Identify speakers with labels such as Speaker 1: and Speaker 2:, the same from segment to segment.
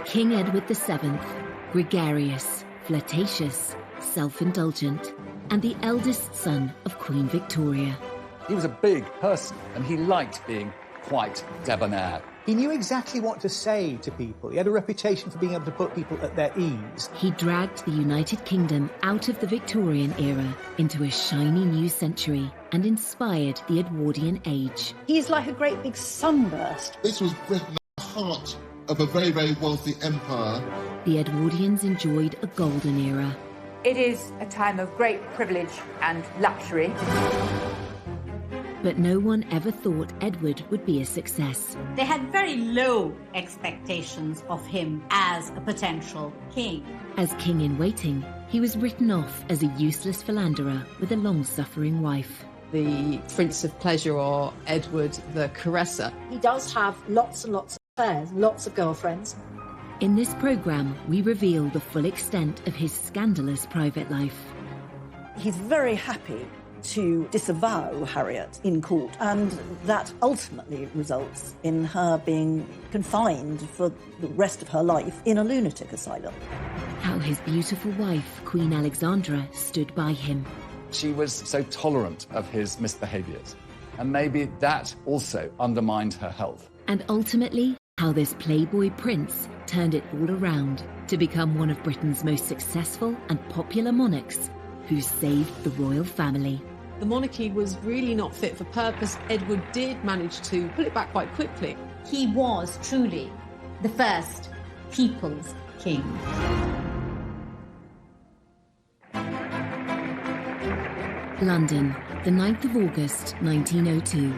Speaker 1: King Edward VII, gregarious, flirtatious, self-indulgent, and the eldest son of Queen Victoria.
Speaker 2: He was a big person, and he liked being quite debonair.
Speaker 3: He knew exactly what to say to people. He had a reputation for being able to put people at their ease.
Speaker 1: He dragged the United Kingdom out of the Victorian era into a shiny new century and inspired the Edwardian age.
Speaker 4: He's like a great big sunburst.
Speaker 5: This was Britain at the heart of a very, very wealthy empire.
Speaker 1: The Edwardians enjoyed a golden era.
Speaker 6: It is a time of great privilege and luxury.
Speaker 1: But no one ever thought Edward would be a success.
Speaker 7: They had very low expectations of him as a potential king.
Speaker 1: As king in waiting, he was written off as a useless philanderer with a long-suffering wife.
Speaker 8: The Prince of Pleasure, or Edward the Caresser.
Speaker 4: He does have lots and lots of affairs, lots of girlfriends.
Speaker 1: In this programme, we reveal the full extent of his scandalous private life.
Speaker 4: He's very happy to disavow Harriet in court, and that ultimately results in her being confined for the rest of her life in a lunatic asylum.
Speaker 1: How his beautiful wife, Queen Alexandra, stood by him.
Speaker 2: She was so tolerant of his misbehaviours, and maybe that also undermined her health.
Speaker 1: And ultimately, how this playboy prince turned it all around to become one of Britain's most successful and popular monarchs who saved the royal family.
Speaker 8: The monarchy was really not fit for purpose. Edward did manage to pull it back quite quickly.
Speaker 7: He was truly the first people's king.
Speaker 1: London, the 9th of August, 1902.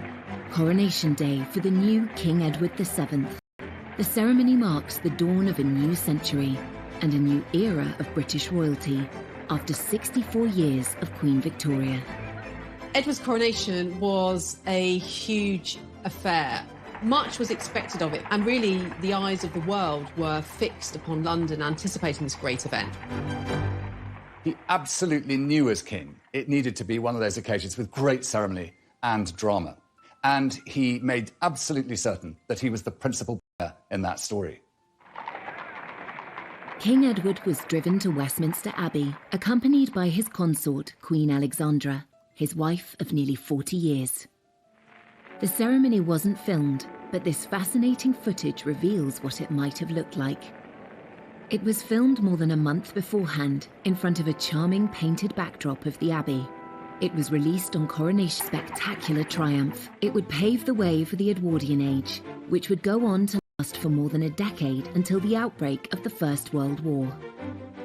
Speaker 1: Coronation Day for the new King Edward VII. The ceremony marks the dawn of a new century and a new era of British royalty after 64 years of Queen Victoria.
Speaker 8: Edward's coronation was a huge affair. Much was expected of it, and really the eyes of the world were fixed upon London, anticipating this great event.
Speaker 2: He absolutely knew as king it needed to be one of those occasions with great ceremony and drama. And he made absolutely certain that he was the principal player in that story.
Speaker 1: King Edward was driven to Westminster Abbey, accompanied by his consort, Queen Alexandra, his wife of nearly 40 years. The ceremony wasn't filmed, but this fascinating footage reveals what it might have looked like. It was filmed more than a month beforehand in front of a charming painted backdrop of the Abbey. It was released on Coronation's spectacular triumph. It would pave the way for the Edwardian age, which would go on to last for more than a decade until the outbreak of the First World War.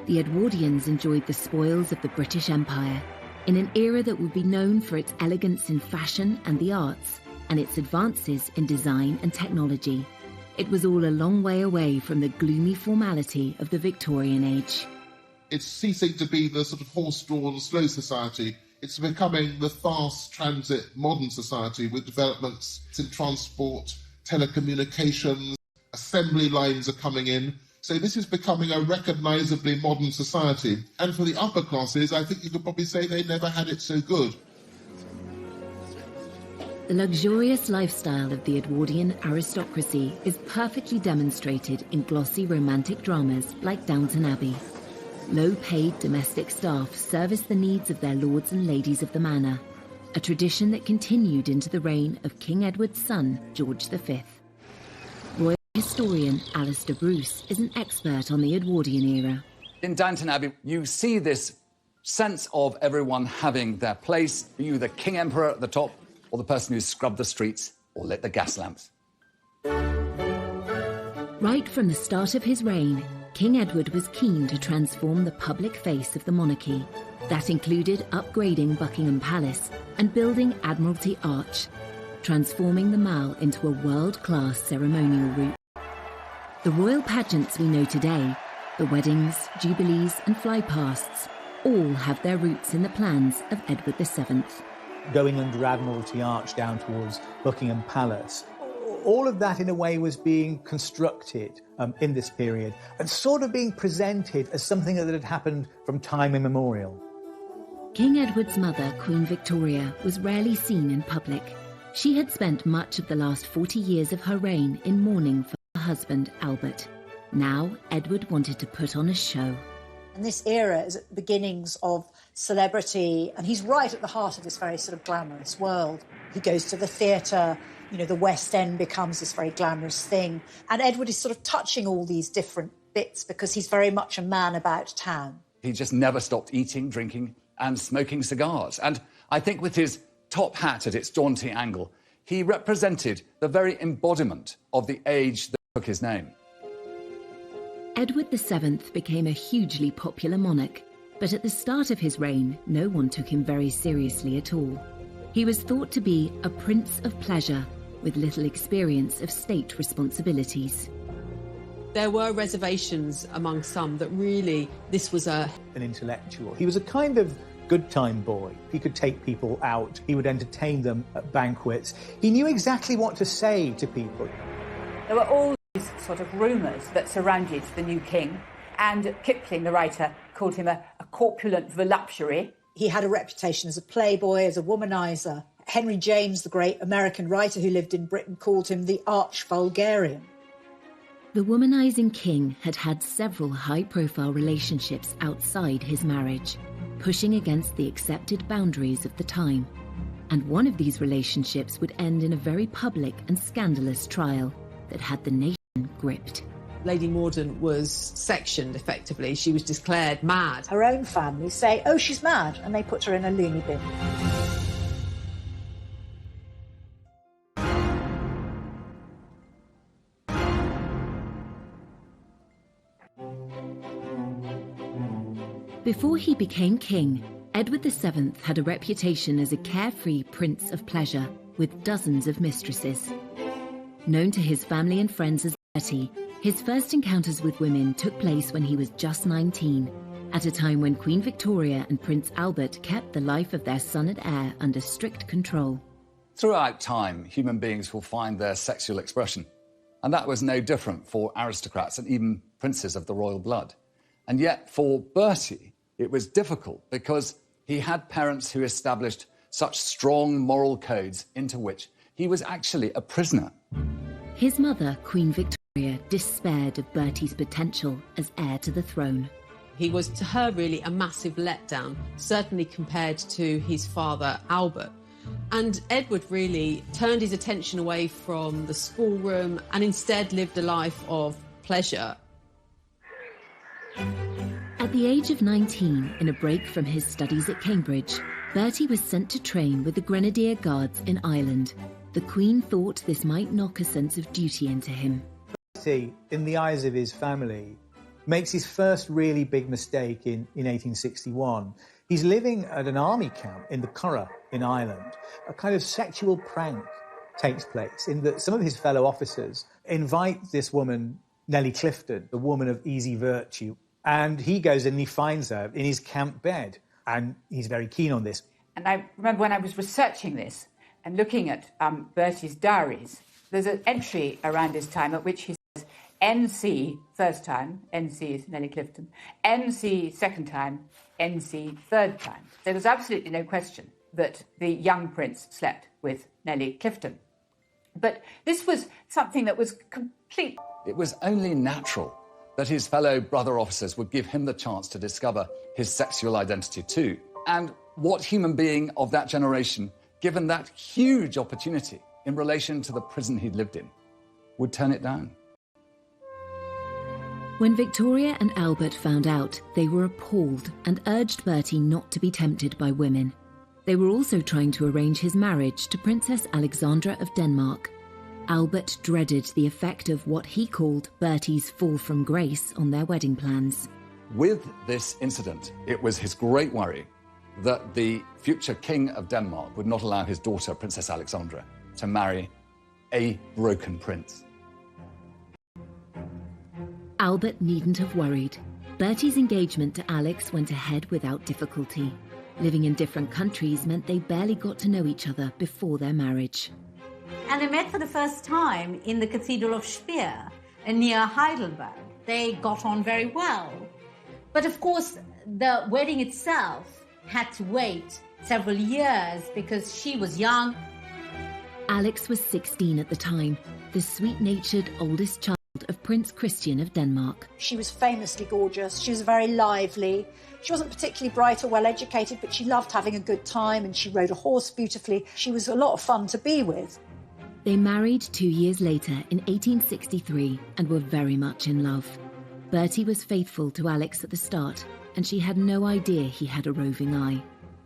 Speaker 1: The Edwardians enjoyed the spoils of the British Empire in an era that would be known for its elegance in fashion and the arts, and its advances in design and technology. It was all a long way away from the gloomy formality of the Victorian age.
Speaker 5: It's ceasing to be the sort of horse-drawn, slow society. It's becoming the fast transit modern society with developments in transport, telecommunications, assembly lines are coming in. So this is becoming a recognisably modern society. And for the upper classes, I think you could probably say they never had it so good.
Speaker 1: The luxurious lifestyle of the Edwardian aristocracy is perfectly demonstrated in glossy romantic dramas like Downton Abbey. Low-paid domestic staff service the needs of their lords and ladies of the manor, a tradition that continued into the reign of King Edward's son, George V. Royal historian Alistair Bruce is an expert on the Edwardian era.
Speaker 2: In Downton Abbey, you see this sense of everyone having their place, be you the King Emperor at the top, or the person who scrubbed the streets or lit the gas lamps.
Speaker 1: Right from the start of his reign, King Edward was keen to transform the public face of the monarchy. That included upgrading Buckingham Palace and building Admiralty Arch, transforming the Mall into a world-class ceremonial route. The royal pageants we know today, the weddings, jubilees and flypasts, all have their roots in the plans of Edward VII.
Speaker 3: Going under Admiralty Arch down towards Buckingham Palace. All of that, in a way, was being constructed in this period and sort of being presented as something that had happened from time immemorial.
Speaker 1: King Edward's mother, Queen Victoria, was rarely seen in public. She had spent much of the last 40 years of her reign in mourning for her husband, Albert. Now, Edward wanted to put on a show.
Speaker 9: And this era is at the beginnings of celebrity, and he's right at the heart of this very sort of glamorous world. He goes to the theatre, you know, the West End becomes this very glamorous thing. And Edward is sort of touching all these different bits because he's very much a man about town.
Speaker 2: He just never stopped eating, drinking and smoking cigars. And I think with his top hat at its jaunty angle, he represented the very embodiment of the age that took his name.
Speaker 1: Edward VII became a hugely popular monarch, but at the start of his reign, no one took him very seriously at all. He was thought to be a prince of pleasure with little experience of state responsibilities.
Speaker 8: There were reservations among some that really this was an
Speaker 3: intellectual. He was a kind of good time boy. He could take people out. He would entertain them at banquets. He knew exactly what to say to people.
Speaker 6: There were all these sort of rumours that surrounded the new king, and Kipling, the writer, called him a corpulent voluptuary.
Speaker 9: He had a reputation as a playboy, as a womanizer. Henry James, the great American writer who lived in Britain, called him the arch-vulgarian.
Speaker 1: The womanizing king had had several high-profile relationships outside his marriage, pushing against the accepted boundaries of the time. And one of these relationships would end in a very public and scandalous trial that had the nation gripped.
Speaker 8: Lady Morden was sectioned, effectively. She was declared mad.
Speaker 9: Her own family say, oh, she's mad, and they put her in a loony bin.
Speaker 1: Before he became king, Edward VII had a reputation as a carefree prince of pleasure with dozens of mistresses. Known to his family and friends as Bertie, his first encounters with women took place when he was just 19, at a time when Queen Victoria and Prince Albert kept the life of their son and heir under strict control.
Speaker 2: Throughout time, human beings will find their sexual expression, and that was no different for aristocrats and even princes of the royal blood. And yet, for Bertie, it was difficult because he had parents who established such strong moral codes into which he was actually a prisoner.
Speaker 1: His mother, Queen Victoria, despaired of Bertie's potential as heir to the throne.
Speaker 8: He was, to her, really a massive letdown, certainly compared to his father, Albert. And Edward really turned his attention away from the schoolroom and instead lived a life of pleasure.
Speaker 1: At the age of 19, in a break from his studies at Cambridge, Bertie was sent to train with the Grenadier Guards in Ireland. The Queen thought this might knock a sense of duty into him.
Speaker 3: Bertie, in the eyes of his family, makes his first really big mistake in 1861. He's living at an army camp in the Curragh in Ireland. A kind of sexual prank takes place in that some of his fellow officers invite this woman, Nellie Clifton, the woman of easy virtue, and he goes in and he finds her in his camp bed, and he's very keen on this.
Speaker 6: And I remember when I was researching this and looking at Bertie's diaries, there's an entry around this time at which he says, NC first time, NC is Nellie Clifton, NC second time, NC third time. There was absolutely no question that the young prince slept with Nellie Clifton. But this was something that was complete.
Speaker 2: It was only natural that his fellow brother officers would give him the chance to discover his sexual identity too. And what human being of that generation, given that huge opportunity in relation to the prison he'd lived in, would turn it down?
Speaker 1: When Victoria and Albert found out, they were appalled and urged Bertie not to be tempted by women. They were also trying to arrange his marriage to Princess Alexandra of Denmark. Albert dreaded the effect of what he called Bertie's fall from grace on their wedding plans.
Speaker 2: With this incident, it was his great worry that the future king of Denmark would not allow his daughter, Princess Alexandra, to marry a broken prince.
Speaker 1: Albert needn't have worried. Bertie's engagement to Alex went ahead without difficulty. Living in different countries meant they barely got to know each other before their marriage.
Speaker 7: And they met for the first time in the Cathedral of Speyer, near Heidelberg. They got on very well. But of course, the wedding itself had to wait several years because she was young.
Speaker 1: Alex was 16 at the time, the sweet-natured oldest child child of Prince Christian of Denmark.
Speaker 9: She was famously gorgeous. She was very lively. She wasn't particularly bright or well educated, but she loved having a good time and she rode a horse beautifully. She was a lot of fun to be with.
Speaker 1: They married 2 years later in 1863 and were very much in love. Bertie was faithful to Alex at the start, and she had no idea he had a roving eye.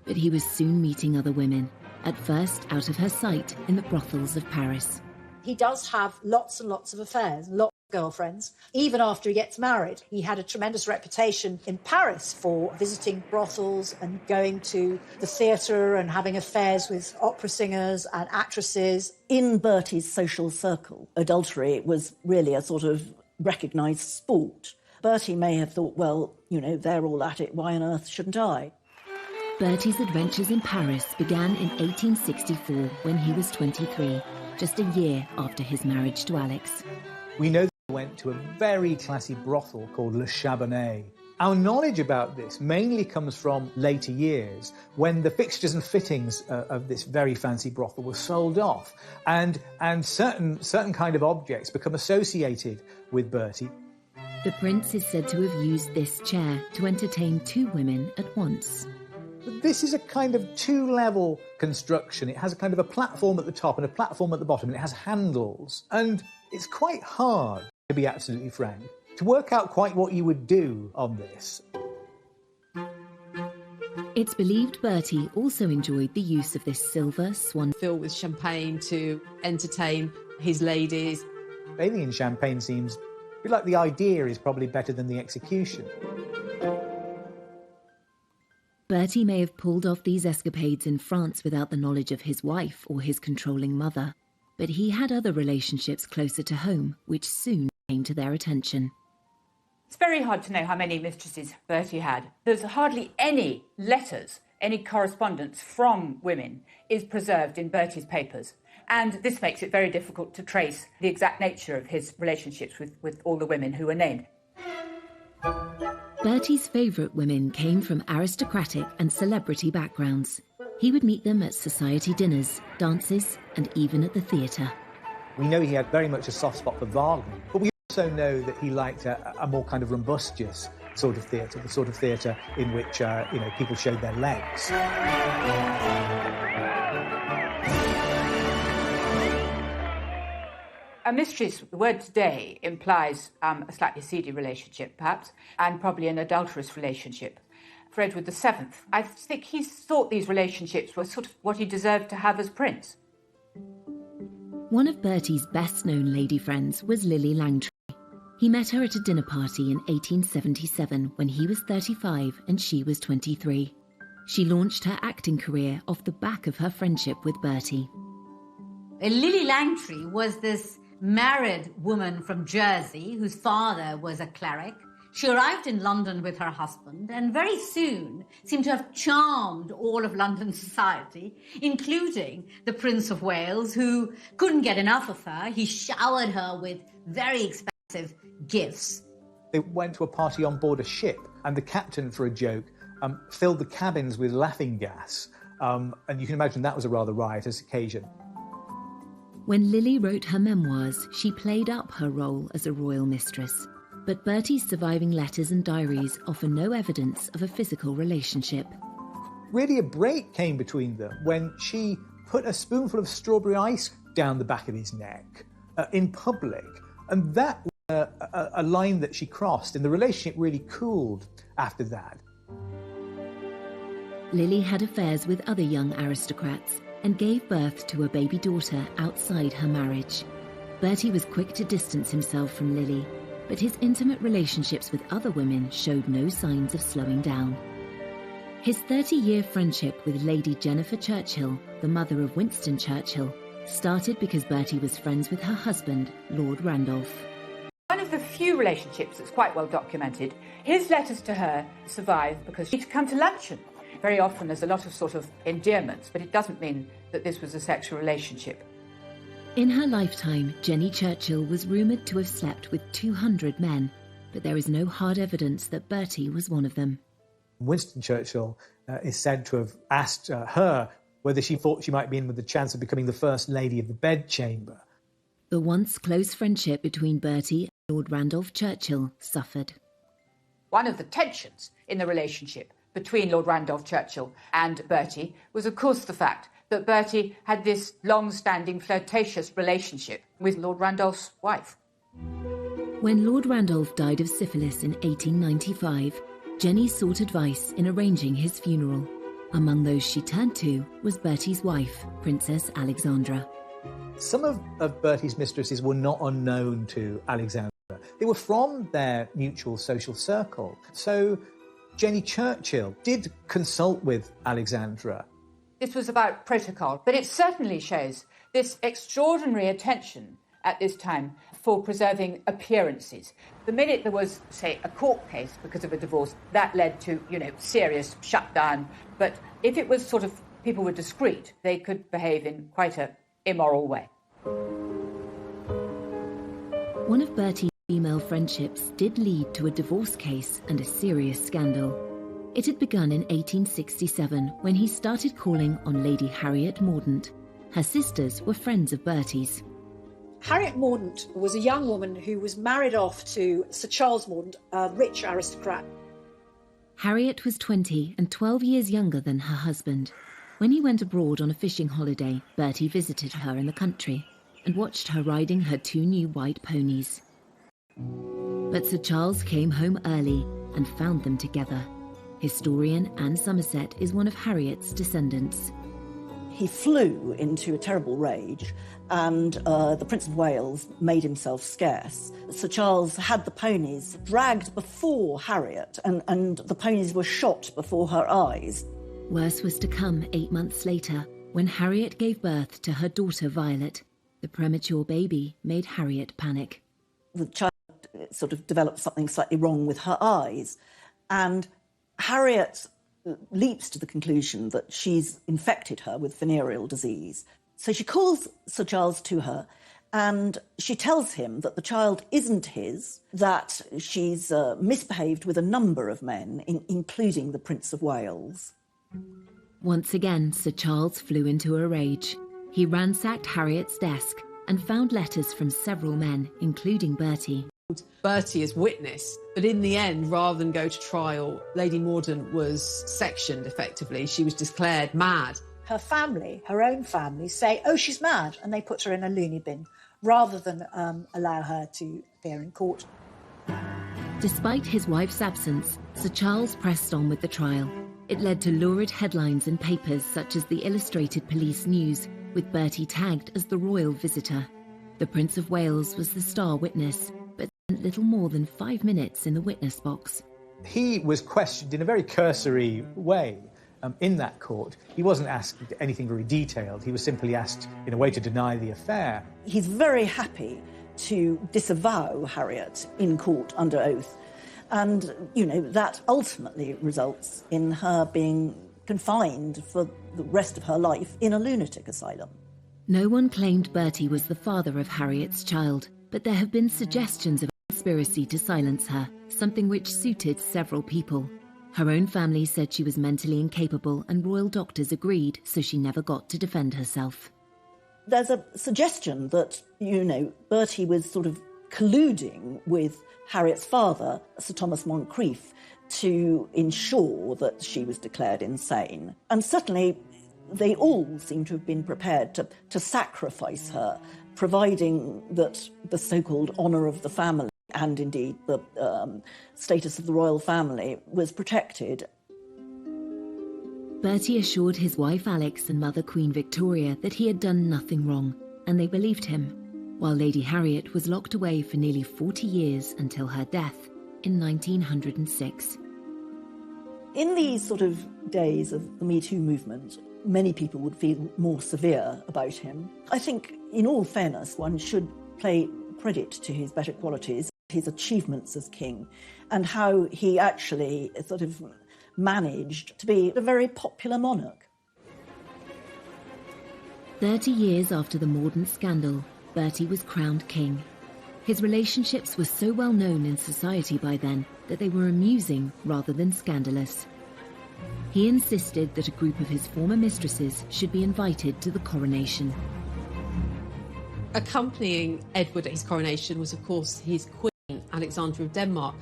Speaker 1: But he was soon meeting other women, at first out of her sight in the brothels of Paris.
Speaker 9: He does have lots and lots of affairs, lots of girlfriends. Even after he gets married, he had a tremendous reputation in Paris for visiting brothels and going to the theatre and having affairs with opera singers and actresses.
Speaker 4: In Bertie's social circle, adultery was really a sort of recognised sport. Bertie may have thought, well, you know, they're all at it, why on earth shouldn't I?
Speaker 1: Bertie's adventures in Paris began in 1864 when he was 23, just a year after his marriage to Alex.
Speaker 3: We know that he went to a very classy brothel called Le Chabonnet. Our knowledge about this mainly comes from later years, when the fixtures and fittings of this very fancy brothel were sold off, and certain kind of objects become associated with Bertie.
Speaker 1: The prince is said to have used this chair to entertain 2 women at once.
Speaker 3: But this is a kind of 2-level construction. It has a kind of a platform at the top and a platform at the bottom, and it has handles. And it's quite hard, to be absolutely frank, to work out quite what you would do on this.
Speaker 1: It's believed Bertie also enjoyed the use of this silver swan
Speaker 8: Filled with champagne to entertain his ladies.
Speaker 3: Bathing in champagne seems a bit like the idea is probably better than the execution.
Speaker 1: Bertie may have pulled off these escapades in France without the knowledge of his wife or his controlling mother, but he had other relationships closer to home, which soon came to their attention.
Speaker 6: It's very hard to know how many mistresses Bertie had. There's hardly any letters, any correspondence from women is preserved in Bertie's papers. And this makes it very difficult to trace the exact nature of his relationships with all the women who were named.
Speaker 1: Bertie's favourite women came from aristocratic and celebrity backgrounds. He would meet them at society dinners, dances, and even at the theatre.
Speaker 3: We know he had very much a soft spot for Wagner, but we also know that he liked a more kind of rumbustious sort of theatre, the sort of theatre in which people showed their legs.
Speaker 6: A mistress, the word today, implies a slightly seedy relationship, perhaps, and probably an adulterous relationship. For Edward VII, I think he thought these relationships were sort of what he deserved to have as prince.
Speaker 1: One of Bertie's best-known lady friends was Lily Langtry. He met her at a dinner party in 1877 when he was 35 and she was 23. She launched her acting career off the back of her friendship with Bertie.
Speaker 7: Lily Langtry was this married woman from Jersey whose father was a cleric. She arrived in London with her husband and very soon seemed to have charmed all of London society, including the Prince of Wales, who couldn't get enough of her. He showered her with very expensive gifts.
Speaker 3: They went to a party on board a ship, and the captain, for a joke, filled the cabins with laughing gas. And you can imagine that was a rather riotous occasion.
Speaker 1: When Lily wrote her memoirs, she played up her role as a royal mistress. But Bertie's surviving letters and diaries offer no evidence of a physical relationship.
Speaker 3: Really, a break came between them when she put a spoonful of strawberry ice down the back of his neck in public. And that was a line that she crossed, and the relationship really cooled after that.
Speaker 1: Lily had affairs with other young aristocrats and gave birth to a baby daughter outside her marriage. Bertie was quick to distance himself from Lily, but his intimate relationships with other women showed no signs of slowing down. His 30-year friendship with Lady Jennifer Churchill, the mother of Winston Churchill, started because Bertie was friends with her husband, Lord Randolph.
Speaker 6: One of the few relationships that's quite well documented, his letters to her survive because she'd come to luncheon. Very often there's a lot of sort of endearments, but it doesn't mean that this was a sexual relationship.
Speaker 1: In her lifetime, Jenny Churchill was rumoured to have slept with 200 men, but there is no hard evidence that Bertie was one of them.
Speaker 3: Winston Churchill is said to have asked her whether she thought she might be in with the chance of becoming the first lady of the bedchamber.
Speaker 1: The once close friendship between Bertie Lord Randolph Churchill suffered.
Speaker 6: One of the tensions in the relationship between Lord Randolph Churchill and Bertie was, of course, the fact that Bertie had this long-standing flirtatious relationship with Lord Randolph's wife.
Speaker 1: When Lord Randolph died of syphilis in 1895, Jenny sought advice in arranging his funeral. Among those she turned to was Bertie's wife, Princess Alexandra.
Speaker 3: Some of Bertie's mistresses were not unknown to Alexandra. They were from their mutual social circle. So Jenny Churchill did consult with Alexandra.
Speaker 6: This was about protocol, but it certainly shows this extraordinary attention at this time for preserving appearances. The minute there was, say, a court case because of a divorce, that led to, serious shutdown. But if it was sort of people were discreet, they could behave in quite an immoral way.
Speaker 1: One of Bertie's female friendships did lead to a divorce case and a serious scandal. It had begun in 1867 when he started calling on Lady Harriet Mordaunt. Her sisters were friends of Bertie's.
Speaker 9: Harriet Mordaunt was a young woman who was married off to Sir Charles Mordaunt, a rich aristocrat.
Speaker 1: Harriet was 20 and 12 years younger than her husband. When he went abroad on a fishing holiday, Bertie visited her in the country and watched her riding her 2 new white ponies. But Sir Charles came home early and found them together. Historian Anne Somerset is one of Harriet's descendants.
Speaker 4: He flew into a terrible rage, and the Prince of Wales made himself scarce. Sir Charles had the ponies dragged before Harriet, and the ponies were shot before her eyes.
Speaker 1: Worse was to come 8 months later, when Harriet gave birth to her daughter Violet. The premature baby made Harriet panic.
Speaker 4: The child sort of developed something slightly wrong with her eyes, and Harriet leaps to the conclusion that she's infected her with venereal disease. So she calls Sir Charles to her and she tells him that the child isn't his, that she's misbehaved with a number of men, including the Prince of Wales.
Speaker 1: Once again, Sir Charles flew into a rage. He ransacked Harriet's desk and found letters from several men, including Bertie.
Speaker 8: Bertie as witness, but in the end, rather than go to trial, Lady Mordaunt was sectioned effectively. She was declared mad.
Speaker 9: Her family, her own family, say, oh, she's mad, and they put her in a loony bin, rather than allow her to appear in court.
Speaker 1: Despite his wife's absence, Sir Charles pressed on with the trial. It led to lurid headlines in papers such as the Illustrated Police News, with Bertie tagged as the royal visitor. The Prince of Wales was the star witness, but spent little more than 5 minutes in the witness box.
Speaker 3: He was questioned in a very cursory way in that court. He wasn't asked anything very detailed. He was simply asked in a way to deny the affair.
Speaker 4: He's very happy to disavow Harriet in court under oath. And, that ultimately results in her being confined for the rest of her life in a lunatic asylum.
Speaker 1: No one claimed Bertie was the father of Harriet's child, but there have been suggestions of a conspiracy to silence her, something which suited several people. Her own family said she was mentally incapable and royal doctors agreed, so she never got to defend herself.
Speaker 4: There's a suggestion that, Bertie was sort of colluding with Harriet's father, Sir Thomas Moncrieff, to ensure that she was declared insane. And certainly they all seem to have been prepared to sacrifice her, providing that the so-called honour of the family and indeed the status of the royal family was protected.
Speaker 1: Bertie assured his wife Alex and mother Queen Victoria that he had done nothing wrong, and they believed him, while Lady Harriet was locked away for nearly 40 years until her death in 1906.
Speaker 4: In these sort of days of the Me Too movement, many people would feel more severe about him. I think, in all fairness, one should pay credit to his better qualities, his achievements as king, and how he actually sort of managed to be a very popular monarch.
Speaker 1: 30 years after the Mordaunt scandal, Bertie was crowned king. His relationships were so well known in society by then that they were amusing rather than scandalous. He insisted that a group of his former mistresses should be invited to the coronation.
Speaker 8: Accompanying Edward at his coronation was, of course, his queen. Alexandra of Denmark,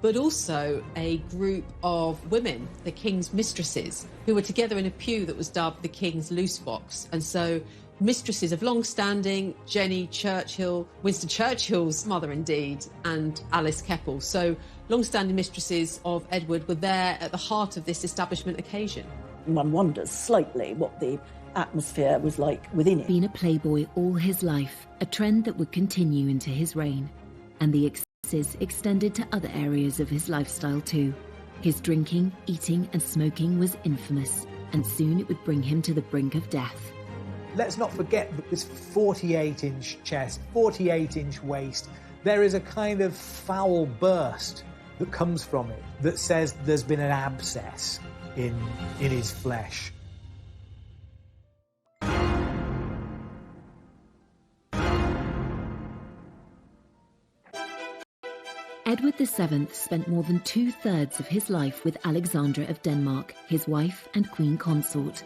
Speaker 8: but also a group of women, the king's mistresses, who were together in a pew that was dubbed the king's loose box. And so mistresses of long-standing, Jenny Churchill, Winston Churchill's mother indeed, and Alice Keppel. So long-standing mistresses of Edward were there at the heart of this establishment occasion.
Speaker 4: One wonders slightly what the atmosphere was like within it.
Speaker 1: Been a playboy all his life, a trend that would continue into his reign. And the excesses extended to other areas of his lifestyle too. His drinking, eating and smoking was infamous, and soon it would bring him to the brink of death.
Speaker 3: Let's not forget that this 48-inch chest, 48-inch waist, there is a kind of foul burst that comes from it that says there's been an abscess in his flesh.
Speaker 1: Edward VII spent more than 2/3 of his life with Alexandra of Denmark, his wife and queen consort.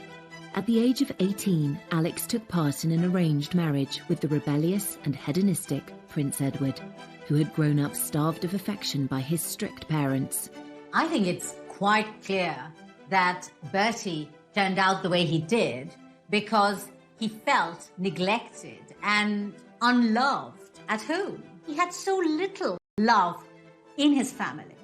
Speaker 1: At the age of 18, Alex took part in an arranged marriage with the rebellious and hedonistic Prince Edward, who had grown up starved of affection by his strict parents.
Speaker 7: I think it's quite clear that Bertie turned out the way he did because he felt neglected and unloved at home. He had so little love in his family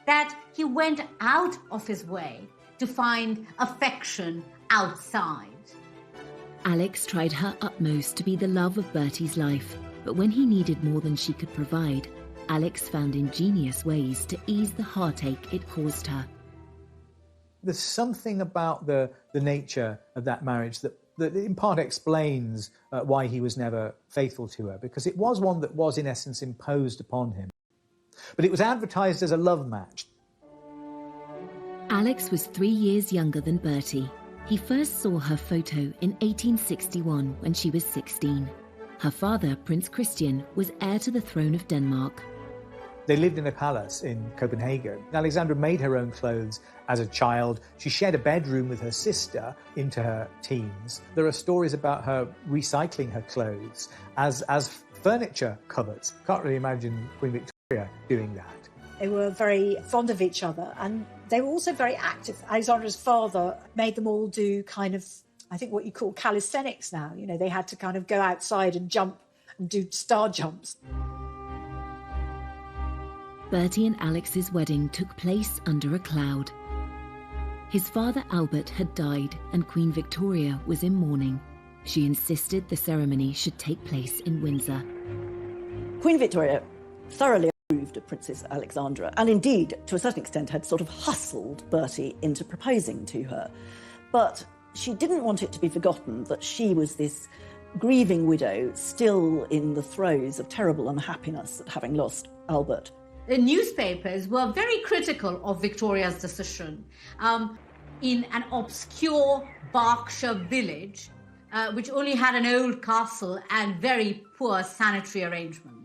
Speaker 7: that he went out of his way to find affection outside.
Speaker 1: Alex tried her utmost to be the love of Bertie's life, but when he needed more than she could provide, Alex found ingenious ways to ease the heartache it caused her.
Speaker 3: There's something about the nature of that marriage that in part explains why he was never faithful to her, because it was one that was in essence imposed upon him. But it was advertised as a love match.
Speaker 1: Alex was 3 years younger than Bertie. He first saw her photo in 1861 when she was 16. Her father, Prince Christian, was heir to the throne of Denmark.
Speaker 3: They lived in a palace in Copenhagen. Alexandra made her own clothes as a child. She shared a bedroom with her sister into her teens. There are stories about her recycling her clothes as furniture covers. Can't really imagine Queen Victoria doing that.
Speaker 9: They were very fond of each other, and they were also very active. Alexandra's father made them all do kind of, I think, what you call calisthenics now. You know, they had to kind of go outside and jump and do star jumps.
Speaker 1: Bertie and Alex's wedding took place under a cloud. His father Albert had died and Queen Victoria was in mourning. She insisted the ceremony should take place in Windsor.
Speaker 4: Queen Victoria thoroughly approved of Princess Alexandra, and indeed, to a certain extent, had sort of hustled Bertie into proposing to her. But she didn't want it to be forgotten that she was this grieving widow, still in the throes of terrible unhappiness at having lost Albert.
Speaker 7: The newspapers were very critical of Victoria's decision. In an obscure Berkshire village, which only had an old castle and very poor sanitary arrangements.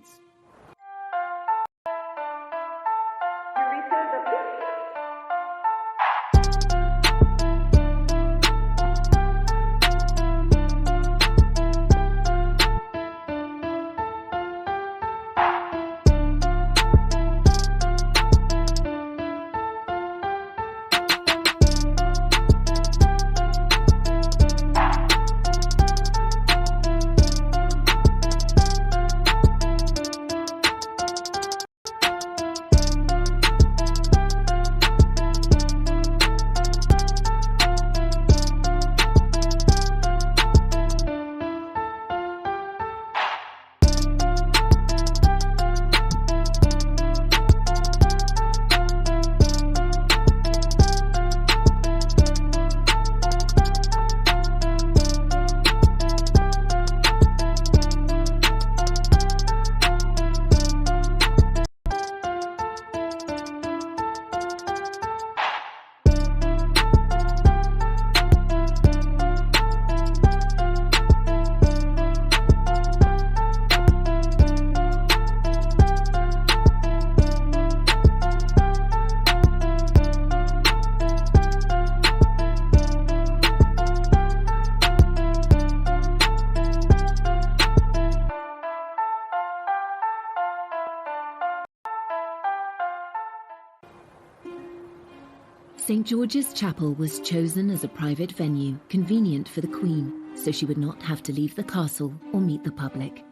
Speaker 1: St. George's Chapel was chosen as a private venue convenient for the Queen, so she would not have to leave the castle or meet the public.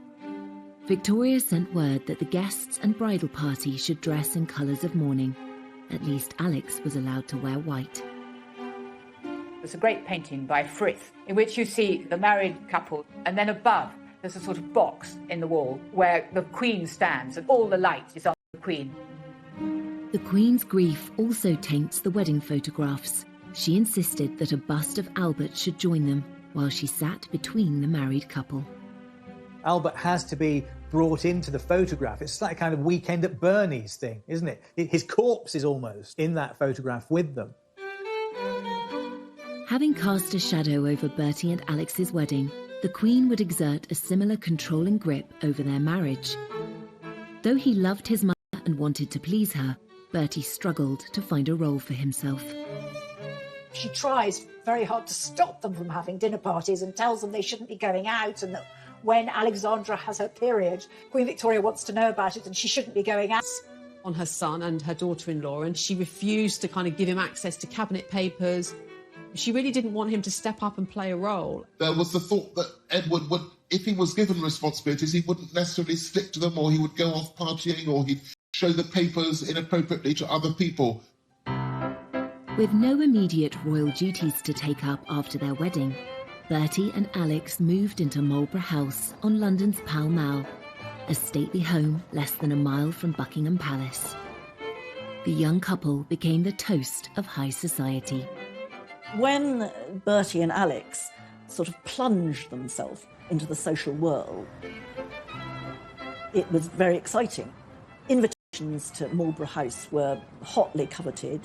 Speaker 1: Victoria sent word that the guests and bridal party should dress in colours of mourning. At least Alex was allowed to wear white.
Speaker 6: There's a great painting by Frith in which you see the married couple, and then above there's a sort of box in the wall where the Queen stands and all the light is on the Queen.
Speaker 1: The Queen's grief also taints the wedding photographs. She insisted that a bust of Albert should join them while she sat between the married couple.
Speaker 3: Albert has to be brought into the photograph. It's like a kind of Weekend at Bernie's thing, isn't it? His corpse is almost in that photograph with them.
Speaker 1: Having cast a shadow over Bertie and Alex's wedding, the Queen would exert a similar controlling grip over their marriage. Though he loved his mother and wanted to please her, Bertie struggled to find a role for himself.
Speaker 9: She tries very hard to stop them from having dinner parties and tells them they shouldn't be going out, and that when Alexandra has her period, Queen Victoria wants to know about it and she shouldn't be going out.
Speaker 8: On her son and her daughter-in-law, and she refused to kind of give him access to cabinet papers. She really didn't want him to step up and play a role.
Speaker 5: There was the thought that Edward would, if he was given responsibilities, he wouldn't necessarily stick to them, or he would go off partying, or he'd show the papers inappropriately to other people.
Speaker 1: With no immediate royal duties to take up after their wedding, Bertie and Alex moved into Marlborough House on London's Pall Mall, a stately home less than a mile from Buckingham Palace. The young couple became the toast of high society.
Speaker 4: When Bertie and Alex sort of plunged themselves into the social world, it was very exciting. Invitations to Marlborough House were hotly coveted.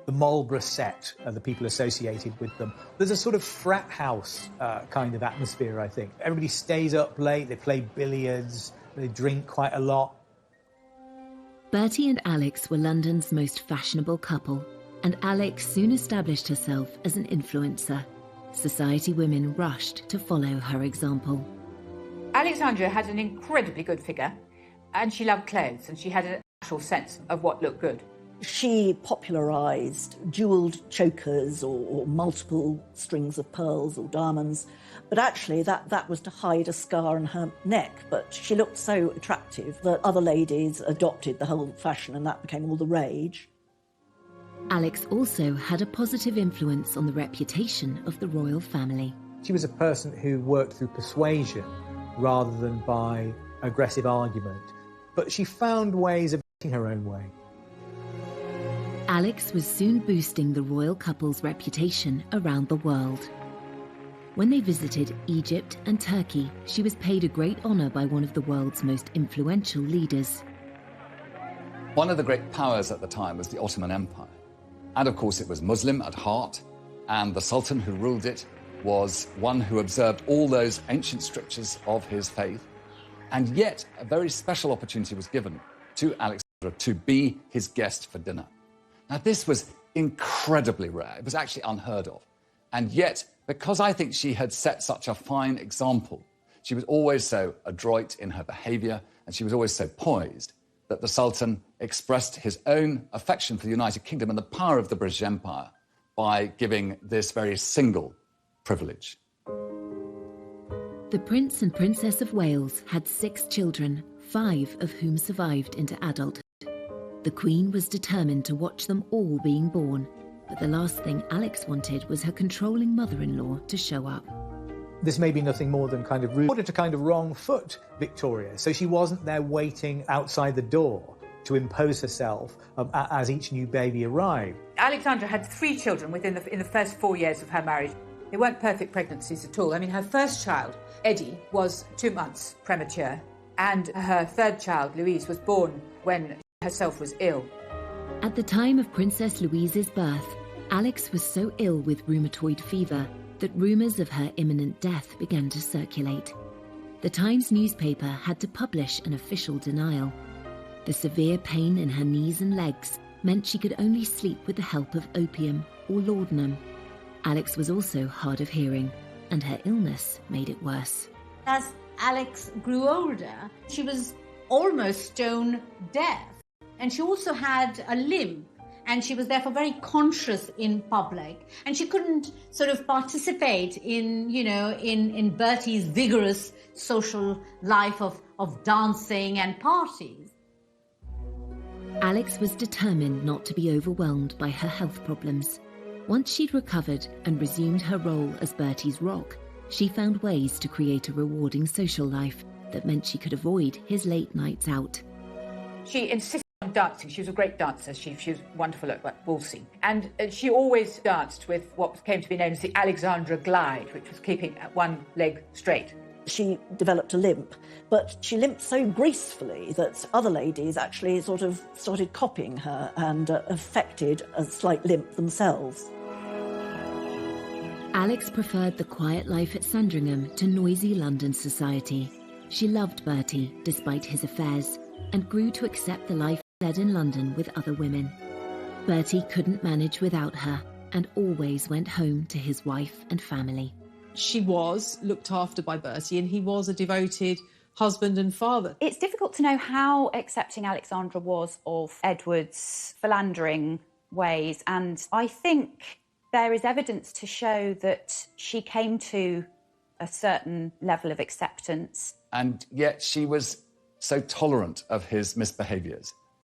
Speaker 3: The Marlborough set, the people associated with them. There's a sort of frat house kind of atmosphere, I think. Everybody stays up late, they play billiards, they drink quite a lot.
Speaker 1: Bertie and Alex were London's most fashionable couple, and Alex soon established herself as an influencer. Society women rushed to follow her example.
Speaker 6: Alexandra had an incredibly good figure, and she loved clothes, and she had an actual sense of what looked good.
Speaker 4: She popularised jewelled chokers or multiple strings of pearls or diamonds, but actually that was to hide a scar on her neck. But she looked so attractive that other ladies adopted the whole fashion, and that became all the rage.
Speaker 1: Alex also had a positive influence on the reputation of the royal family.
Speaker 3: She was a person who worked through persuasion rather than by aggressive argument, but she found ways of making her own way.
Speaker 1: Alex was soon boosting the royal couple's reputation around the world. When they visited Egypt and Turkey, she was paid a great honour by one of the world's most influential leaders.
Speaker 2: One of the great powers at the time was the Ottoman Empire. And of course it was Muslim at heart, and the Sultan who ruled it was one who observed all those ancient strictures of his faith. And yet a very special opportunity was given to Alexandra to be his guest for dinner. Now, this was incredibly rare. It was actually unheard of. And yet, because I think she had set such a fine example, she was always so adroit in her behaviour, and she was always so poised, that the Sultan expressed his own affection for the United Kingdom and the power of the British Empire by giving this very single privilege.
Speaker 1: The Prince and Princess of Wales had 6 children, 5 of whom survived into adulthood. The Queen was determined to watch them all being born, but the last thing Alex wanted was her controlling mother-in-law to show up.
Speaker 3: This may be nothing more than kind of rude. She wanted to kind of wrong foot Victoria, so she wasn't there waiting outside the door to impose herself as each new baby arrived.
Speaker 6: Alexandra had 3 children in the first 4 years of her marriage. They weren't perfect pregnancies at all. I mean, her first child, Eddie, was 2 months premature, and her third child, Louise, was born when herself was ill.
Speaker 1: At the time of Princess Louise's birth, Alex was so ill with rheumatoid fever that rumours of her imminent death began to circulate. The Times newspaper had to publish an official denial. The severe pain in her knees and legs meant she could only sleep with the help of opium or laudanum. Alex was also hard of hearing, and her illness made it worse.
Speaker 7: As Alex grew older, she was almost stone deaf. And she also had a limp and she was therefore very conscious in public, and she couldn't sort of participate in, in Bertie's vigorous social life of dancing and parties.
Speaker 1: Alex was determined not to be overwhelmed by her health problems. Once she'd recovered and resumed her role as Bertie's rock, she found ways to create a rewarding social life that meant she could avoid his late nights out.
Speaker 6: She insisted on dancing. She was a great dancer. She was wonderful at waltzing. And she always danced with what came to be known as the Alexandra glide, which was keeping one leg straight.
Speaker 4: She developed a limp, but she limped so gracefully that other ladies actually sort of started copying her and affected a slight limp themselves.
Speaker 1: Alex preferred the quiet life at Sandringham to noisy London society. She loved Bertie, despite his affairs, and grew to accept the life he led in London with other women. Bertie couldn't manage without her and always went home to his wife and family.
Speaker 8: She was looked after by Bertie, and he was a devoted husband and father.
Speaker 10: It's difficult to know how accepting Alexandra was of Edward's philandering ways, and I think there is evidence to show that she came to a certain level of acceptance.
Speaker 2: And yet she was so tolerant of his misbehaviours.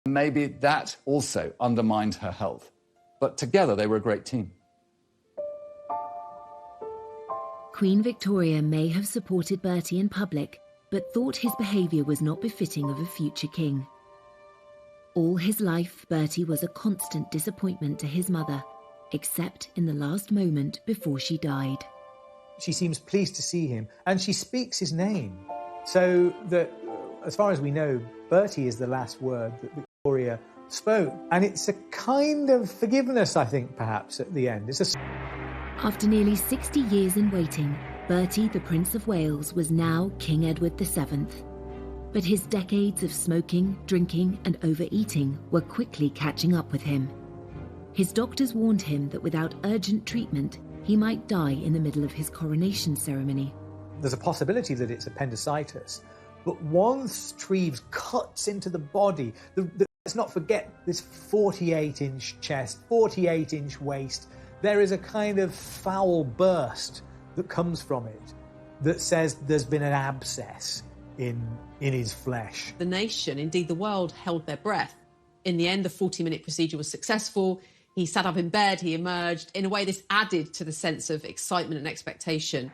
Speaker 2: Maybe that also undermined her health. But together they were a great team.
Speaker 1: Queen Victoria may have supported Bertie in public, but thought his behaviour was not befitting of a future king. All his life, Bertie was a constant disappointment to his mother, except in the last moment before she died.
Speaker 3: She seems pleased to see him, and she speaks his name. So that, as far as we know, Bertie is the last word that Victoria spoke. And it's a kind of forgiveness, I think, perhaps, at the end.
Speaker 1: After nearly 60 years in waiting, Bertie, the Prince of Wales, was now King Edward VII. But his decades of smoking, drinking and overeating were quickly catching up with him. His doctors warned him that without urgent treatment, he might die in the middle of his coronation ceremony.
Speaker 3: There's a possibility that it's appendicitis, but once Treves cuts into the body, let's not forget this 48-inch chest, 48-inch waist, there is a kind of foul burst that comes from it that says there's been an abscess in his flesh.
Speaker 8: The nation, indeed the world, held their breath. In the end, the 40-minute procedure was successful. He sat up in bed, he emerged. In a way, this added to the sense of excitement and expectation.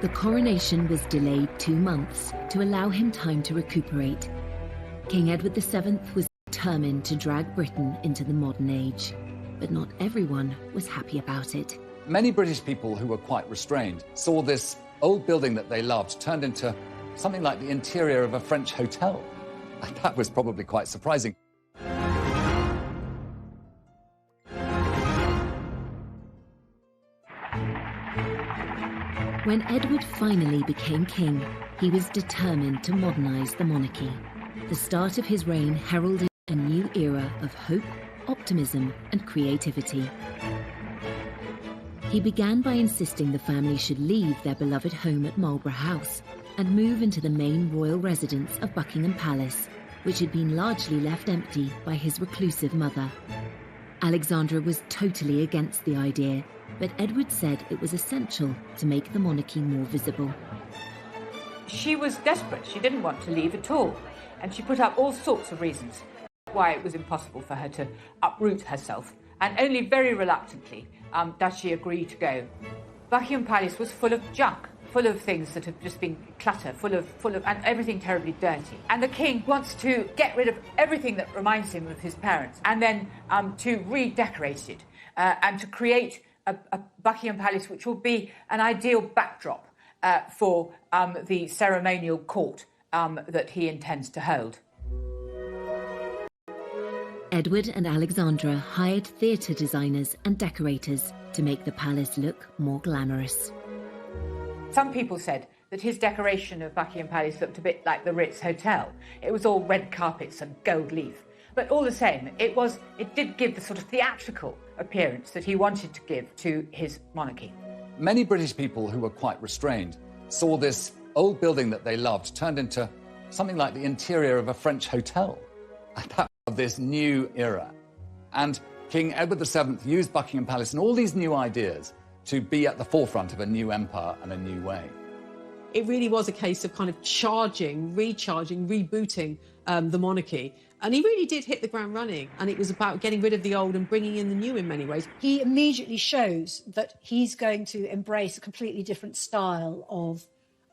Speaker 1: The coronation was delayed 2 months to allow him time to recuperate. King Edward VII was determined to drag Britain into the modern age, but not everyone was happy about it.
Speaker 2: Many British people who were quite restrained saw this old building that they loved turned into something like the interior of a French hotel. And that was probably quite surprising.
Speaker 1: When Edward finally became king, he was determined to modernise the monarchy. The start of his reign heralded a new era of hope, optimism and creativity. He began by insisting the family should leave their beloved home at Marlborough House and move into the main royal residence of Buckingham Palace, which had been largely left empty by his reclusive mother. Alexandra was totally against the idea, but Edward said it was essential to make the monarchy more visible.
Speaker 6: She was desperate. She didn't want to leave at all. And she put up all sorts of reasons why it was impossible for her to uproot herself. And only very reluctantly does she agree to go. Buckingham Palace was full of junk, full of things that have just been clutter, full of, and everything terribly dirty. And the king wants to get rid of everything that reminds him of his parents, and then to redecorate it and to create a Buckingham Palace which will be an ideal backdrop for the ceremonial court that he intends to hold.
Speaker 1: Edward and Alexandra hired theatre designers and decorators to make the palace look more glamorous.
Speaker 6: Some people said that his decoration of Buckingham Palace looked a bit like the Ritz Hotel. It was all red carpets and gold leaf. But all the same, it did give the sort of theatrical appearance that he wanted to give to his monarchy.
Speaker 2: Many British people who were quite restrained saw this old building that they loved turned into something like the interior of a French hotel. And that was this new era. And King Edward VII used Buckingham Palace and all these new ideas to be at the forefront of a new empire and a new way.
Speaker 8: It really was a case of kind of recharging, rebooting the monarchy. And he really did hit the ground running. And it was about getting rid of the old and bringing in the new in many ways.
Speaker 9: He immediately shows that he's going to embrace a completely different style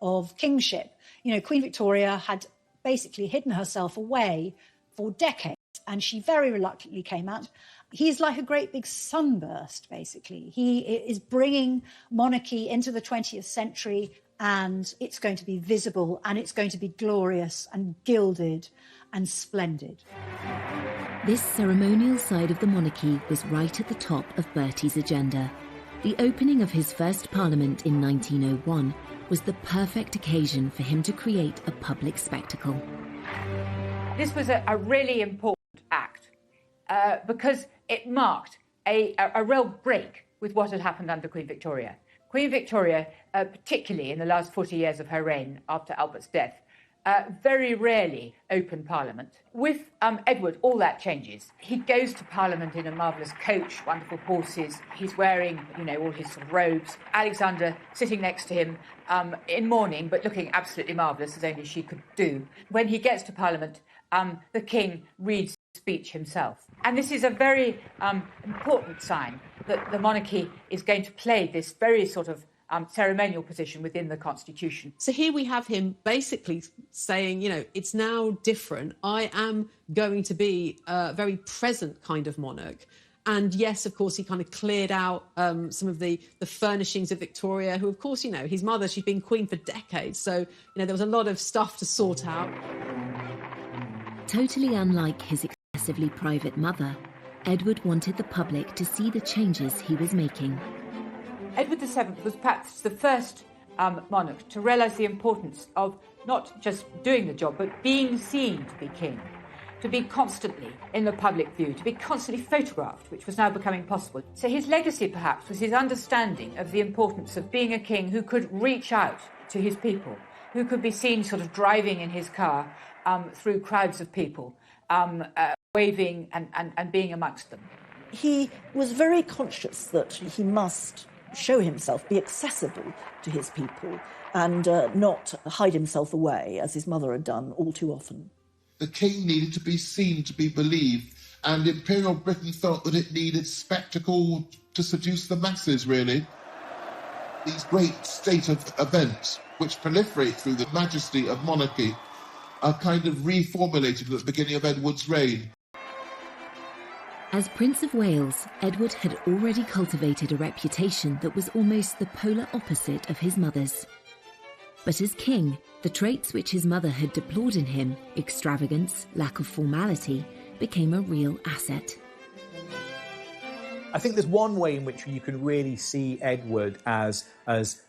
Speaker 9: of kingship. You know, Queen Victoria had basically hidden herself away for decades, and she very reluctantly came out. He's like a great big sunburst, basically. He is bringing monarchy into the 20th century, and it's going to be visible, and it's going to be glorious and gilded and splendid.
Speaker 1: This ceremonial side of the monarchy was right at the top of Bertie's agenda. The opening of his first parliament in 1901 was the perfect occasion for him to create a public spectacle.
Speaker 6: This was a really important act because it marked a real break with what had happened under Queen Victoria. Queen Victoria, particularly in the last 40 years of her reign after Albert's death, very rarely opened Parliament. With Edward, all that changes. He goes to Parliament in a marvellous coach, wonderful horses. He's wearing, you know, all his sort of robes. Alexandra sitting next to him in mourning, but looking absolutely marvellous, as only she could do. When he gets to Parliament, the King reads the speech himself. And this is a very important sign that the monarchy is going to play this very sort of ceremonial position within the Constitution.
Speaker 8: So here we have him basically saying, you know, it's now different. I am going to be a very present kind of monarch. And yes, of course, he kind of cleared out some of the furnishings of Victoria, who, of course, you know, his mother, she's been queen for decades. So, you know, there was a lot of stuff to sort out.
Speaker 1: Totally unlike his excessively private mother, Edward wanted the public to see the changes he was making.
Speaker 6: Edward VII was perhaps the first monarch to realise the importance of not just doing the job, but being seen to be king, to be constantly in the public view, to be constantly photographed, which was now becoming possible. So his legacy, perhaps, was his understanding of the importance of being a king who could reach out to his people, who could be seen sort of driving in his car through crowds of people, waving and being amongst them.
Speaker 4: He was very conscious that he must show himself, be accessible to his people, and not hide himself away, as his mother had done all too often.
Speaker 5: The king needed to be seen, to be believed, and Imperial Britain felt that it needed spectacle to seduce the masses, really. These great state of events, which proliferate through the majesty of monarchy, are kind of reformulated at the beginning of Edward's reign.
Speaker 1: As Prince of Wales, Edward had already cultivated a reputation that was almost the polar opposite of his mother's. But as king, the traits which his mother had deplored in him, extravagance, lack of formality, became a real asset.
Speaker 3: I think there's one way in which you can really see Edward as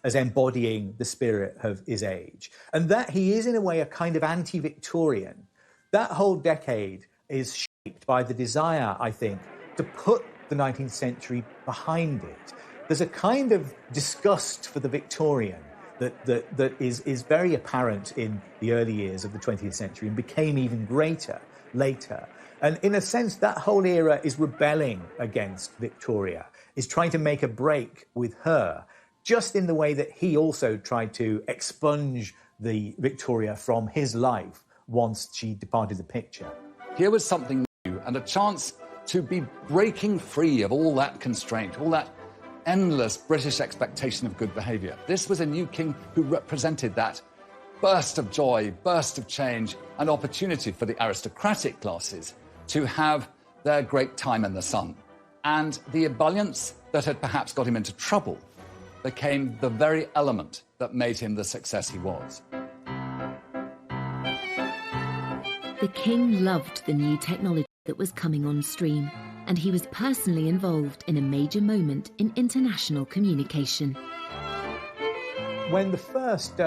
Speaker 3: embodying the spirit of his age, and that he is, in a way, a kind of anti-Victorian. That whole decade is shaped by the desire, I think, to put the 19th century behind it. There's a kind of disgust for the Victorian that is very apparent in the early years of the 20th century and became even greater later. And in a sense, that whole era is rebelling against Victoria, is trying to make a break with her, just in the way that he also tried to expunge the Victoria from his life once she departed the picture.
Speaker 2: Here was something new and a chance to be breaking free of all that constraint, all that endless British expectation of good behaviour. This was a new king who represented that burst of joy, burst of change, and opportunity for the aristocratic classes to have their great time in the sun. And the ebullience that had perhaps got him into trouble became the very element that made him the success he was.
Speaker 1: The king loved the new technology that was coming on stream, and he was personally involved in a major moment in international communication.
Speaker 3: When the first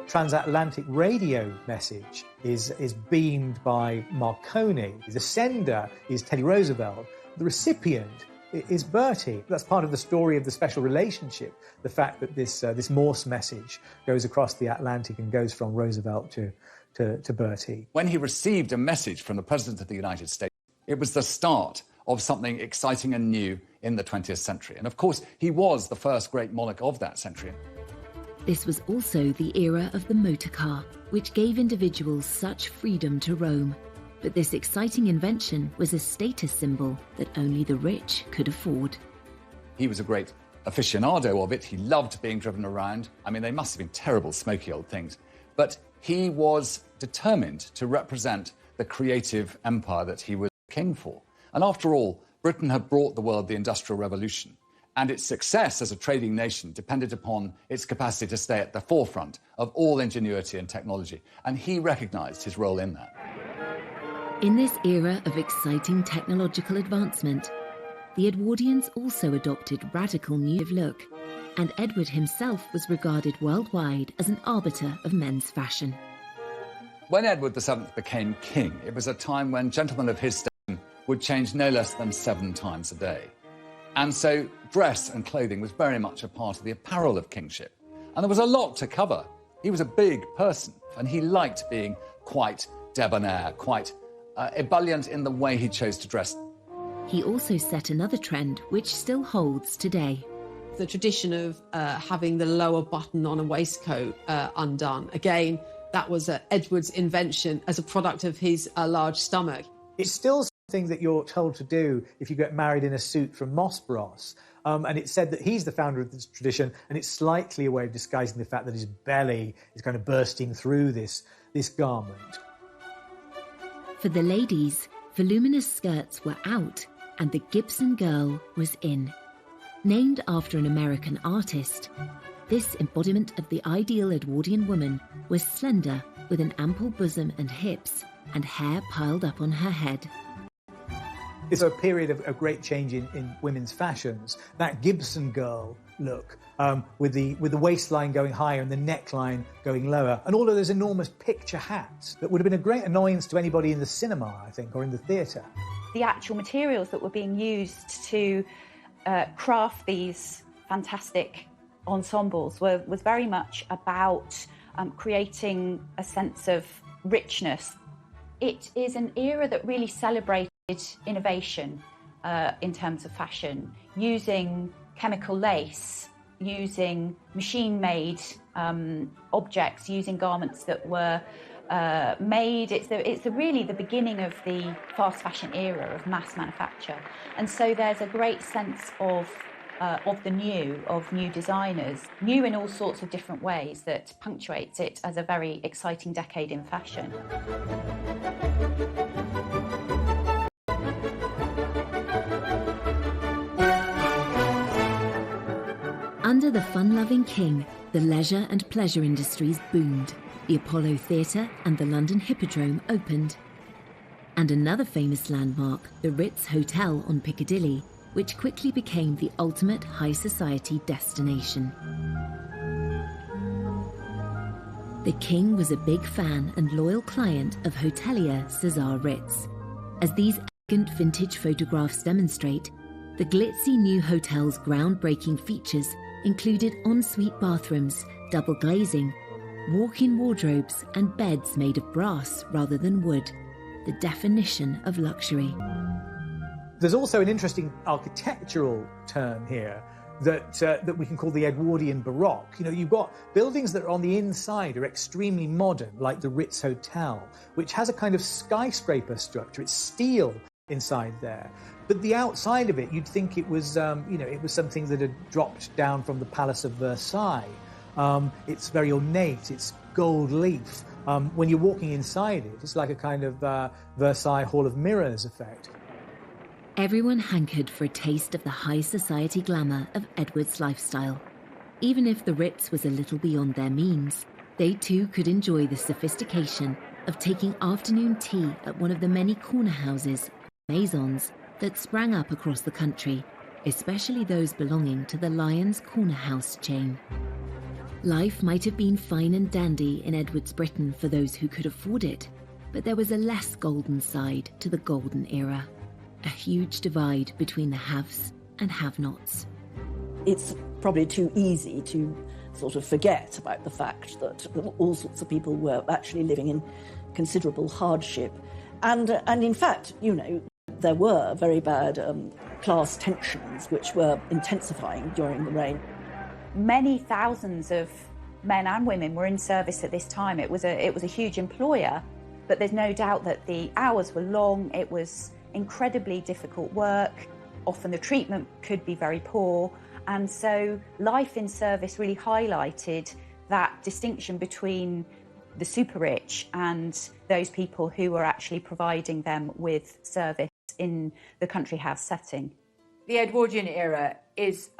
Speaker 3: transatlantic radio message is beamed by Marconi, the sender is Teddy Roosevelt, the recipient is Bertie. That's part of the story of the special relationship, the fact that this Morse message goes across the Atlantic and goes from Roosevelt to Bertie.
Speaker 2: When he received a message from the President of the United States, it was the start of something exciting and new in the 20th century. And of course, he was the first great monarch of that century.
Speaker 1: This was also the era of the motor car, which gave individuals such freedom to roam. But this exciting invention was a status symbol that only the rich could afford.
Speaker 2: He was a great aficionado of it. He loved being driven around. I mean, they must have been terrible, smoky old things. But he was determined to represent the creative empire that he was king for. And after all, Britain had brought the world the Industrial Revolution, and its success as a trading nation depended upon its capacity to stay at the forefront of all ingenuity and technology. And he recognised his role in that.
Speaker 1: In this era of exciting technological advancement, the Edwardians also adopted radical new look, and Edward himself was regarded worldwide as an arbiter of men's fashion.
Speaker 2: When Edward VII became king, it was a time when gentlemen of his station would change no less than 7 times a day. And so dress and clothing was very much a part of the apparel of kingship. And there was a lot to cover. He was a big person, and he liked being quite debonair, quite ebullient in the way he chose to dress.
Speaker 1: He also set another trend which still holds today.
Speaker 8: The tradition of having the lower button on a waistcoat undone. Again, that was Edward's invention as a product of his large stomach.
Speaker 3: It's still something that you're told to do if you get married in a suit from Moss Bros. And it's said that he's the founder of this tradition, and it's slightly a way of disguising the fact that his belly is kind of bursting through this garment.
Speaker 1: For the ladies, voluminous skirts were out and the Gibson girl was in. Named after an American artist, this embodiment of the ideal Edwardian woman was slender, with an ample bosom and hips, and hair piled up on her head.
Speaker 3: It's a period of great change in women's fashions. That Gibson girl look, with the waistline going higher and the neckline going lower, and all of those enormous picture hats that would have been a great annoyance to anybody in the cinema, I think, or in the theatre.
Speaker 10: The actual materials that were being used to craft these fantastic ensembles was very much about creating a sense of richness. It is an era that really celebrated innovation in terms of fashion, using chemical lace, using machine-made objects, using garments that were made. It's really the beginning of the fast fashion era of mass manufacture, and so there's a great sense of new designers, new in all sorts of different ways, that punctuates it as a very exciting decade in fashion.
Speaker 1: Under the fun-loving king, the leisure and pleasure industries boomed. The Apollo Theatre and the London Hippodrome opened. And another famous landmark, the Ritz Hotel on Piccadilly, which quickly became the ultimate high society destination. The king was a big fan and loyal client of hotelier Cesar Ritz. As these elegant vintage photographs demonstrate, the glitzy new hotel's groundbreaking features included ensuite bathrooms, double glazing, walk-in wardrobes and beds made of brass rather than wood, the definition of luxury.
Speaker 3: There's also an interesting architectural term here that we can call the Edwardian Baroque. You know, you've got buildings that are on the inside are extremely modern, like the Ritz Hotel, which has a kind of skyscraper structure. It's steel inside there. But the outside of it, you'd think it was, it was something that had dropped down from the Palace of Versailles. It's very ornate, it's gold leaf. When you're walking inside it, it's like a kind of Versailles Hall of Mirrors effect.
Speaker 1: Everyone hankered for a taste of the high society glamour of Edward's lifestyle. Even if the Ritz was a little beyond their means, they too could enjoy the sophistication of taking afternoon tea at one of the many corner houses, maisons, that sprang up across the country, especially those belonging to the Lyons Corner House chain. Life might have been fine and dandy in Edward's Britain for those who could afford it, but there was a less golden side to the golden era. A huge divide between the haves and have-nots.
Speaker 4: It's probably too easy to sort of forget about the fact that all sorts of people were actually living in considerable hardship. And in fact, there were very bad class tensions which were intensifying during the reign.
Speaker 10: Many thousands of men and women were in service at this time. It was a huge employer, but there's no doubt that the hours were long. It was incredibly difficult work. Often the treatment could be very poor. And so life in service really highlighted that distinction between the super rich and those people who were actually providing them with service in the country house setting.
Speaker 6: The Edwardian era is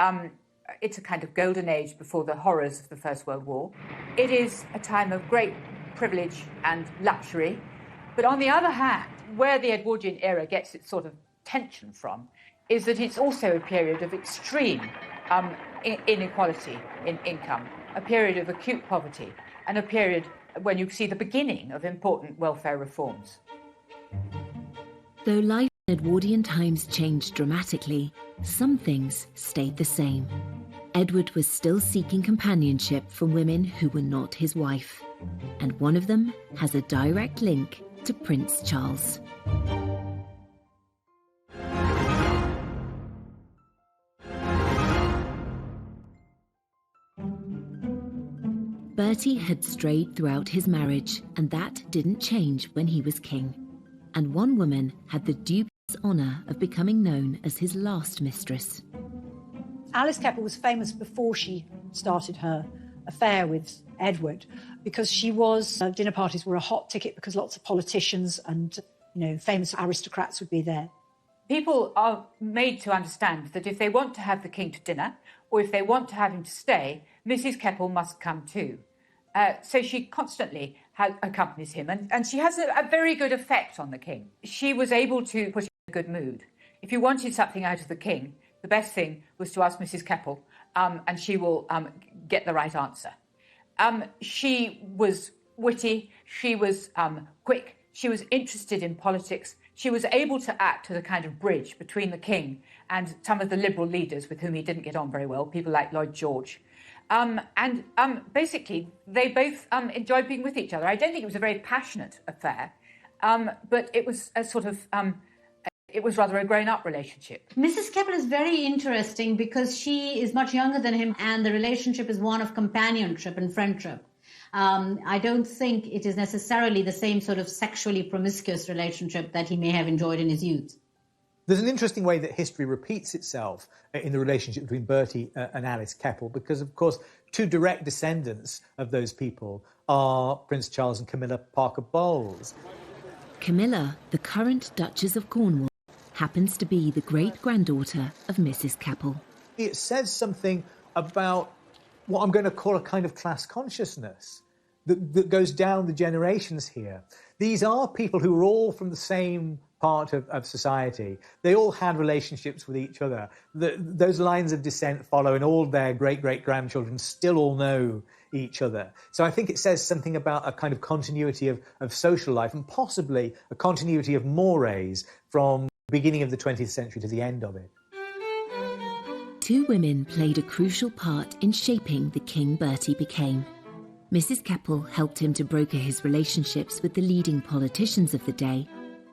Speaker 6: it's a kind of golden age before the horrors of the First World War. It is a time of great privilege and luxury. But on the other hand, where the Edwardian era gets its sort of tension from is that it's also a period of extreme inequality in income, a period of acute poverty, and a period when you see the beginning of important welfare reforms.
Speaker 1: Though life in Edwardian times changed dramatically, some things stayed the same. Edward was still seeking companionship from women who were not his wife, and one of them has a direct link to Prince Charles. Bertie had strayed throughout his marriage, and that didn't change when he was king. And one woman had the dubious honour of becoming known as his last mistress.
Speaker 9: Alice Keppel was famous before she started her affair with Edward, because she was, dinner parties were a hot ticket because lots of politicians and, famous aristocrats would be there.
Speaker 6: People are made to understand that if they want to have the king to dinner, or if they want to have him to stay, Mrs. Keppel must come too. So she constantly accompanies him, and she has a very good effect on the king. She was able to put him in a good mood. If you wanted something out of the king, the best thing was to ask Mrs. Keppel, and she will get the right answer. She was witty, she was quick, she was interested in politics. She was able to act as a kind of bridge between the king and some of the liberal leaders with whom he didn't get on very well, people like Lloyd George. Basically, they both enjoyed being with each other. I don't think it was a very passionate affair, but it was a sort of, it was rather a grown-up relationship.
Speaker 7: Mrs. Keppel is very interesting because she is much younger than him, and the relationship is one of companionship and friendship. I don't think it is necessarily the same sort of sexually promiscuous relationship that he may have enjoyed in his youth.
Speaker 3: There's an interesting way that history repeats itself in the relationship between Bertie and Alice Keppel, because, of course, two direct descendants of those people are Prince Charles and Camilla Parker Bowles.
Speaker 1: Camilla, the current Duchess of Cornwall, happens to be the great-granddaughter of Mrs. Keppel.
Speaker 3: It says something about what I'm going to call a kind of class consciousness that goes down the generations here. These are people who are all from the same part of society. They all had relationships with each other. Those lines of descent follow, and all their great-great-grandchildren still all know each other. So I think it says something about a kind of continuity of social life, and possibly a continuity of mores from the beginning of the 20th century to the end of it.
Speaker 1: Two women played a crucial part in shaping the king Bertie became. Mrs. Keppel helped him to broker his relationships with the leading politicians of the day.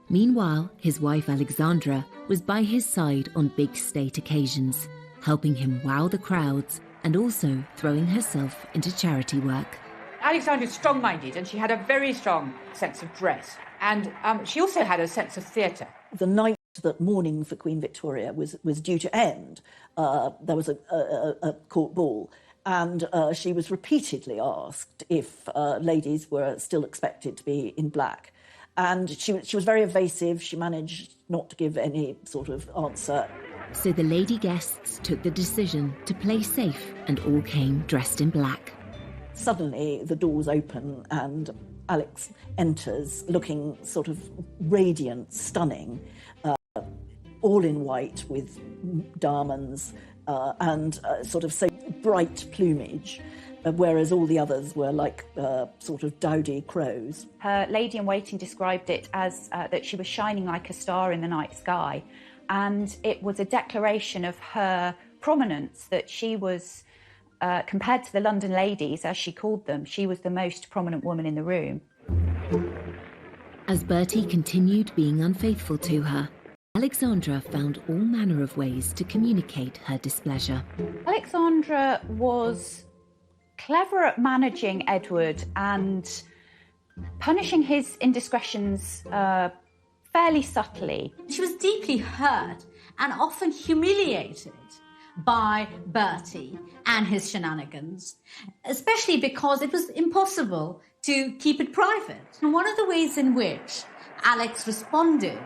Speaker 1: Meanwhile, his wife Alexandra was by his side on big state occasions, helping him wow the crowds and also throwing herself into charity work.
Speaker 6: Alexandra was strong-minded, and she had a very strong sense of dress. And she also had a sense of theatre.
Speaker 4: The night that mourning for Queen Victoria was due to end, there was a court ball, and she was repeatedly asked if ladies were still expected to be in black. And she was very evasive. She managed not to give any sort of answer.
Speaker 1: So the lady guests took the decision to play safe and all came dressed in black.
Speaker 4: Suddenly the doors open and Alex enters looking sort of radiant, stunning, all in white with diamonds and sort of so bright plumage, whereas all the others were like sort of dowdy crows.
Speaker 10: Her lady-in-waiting described it as that she was shining like a star in the night sky, and it was a declaration of her prominence, that she was, compared to the London ladies, as she called them, she was the most prominent woman in the room.
Speaker 1: As Bertie continued being unfaithful to her, Alexandra found all manner of ways to communicate her displeasure.
Speaker 10: Alexandra was clever at managing Edward and punishing his indiscretions fairly subtly.
Speaker 7: She was deeply hurt and often humiliated by Bertie and his shenanigans, especially because it was impossible to keep it private. And one of the ways in which Alex responded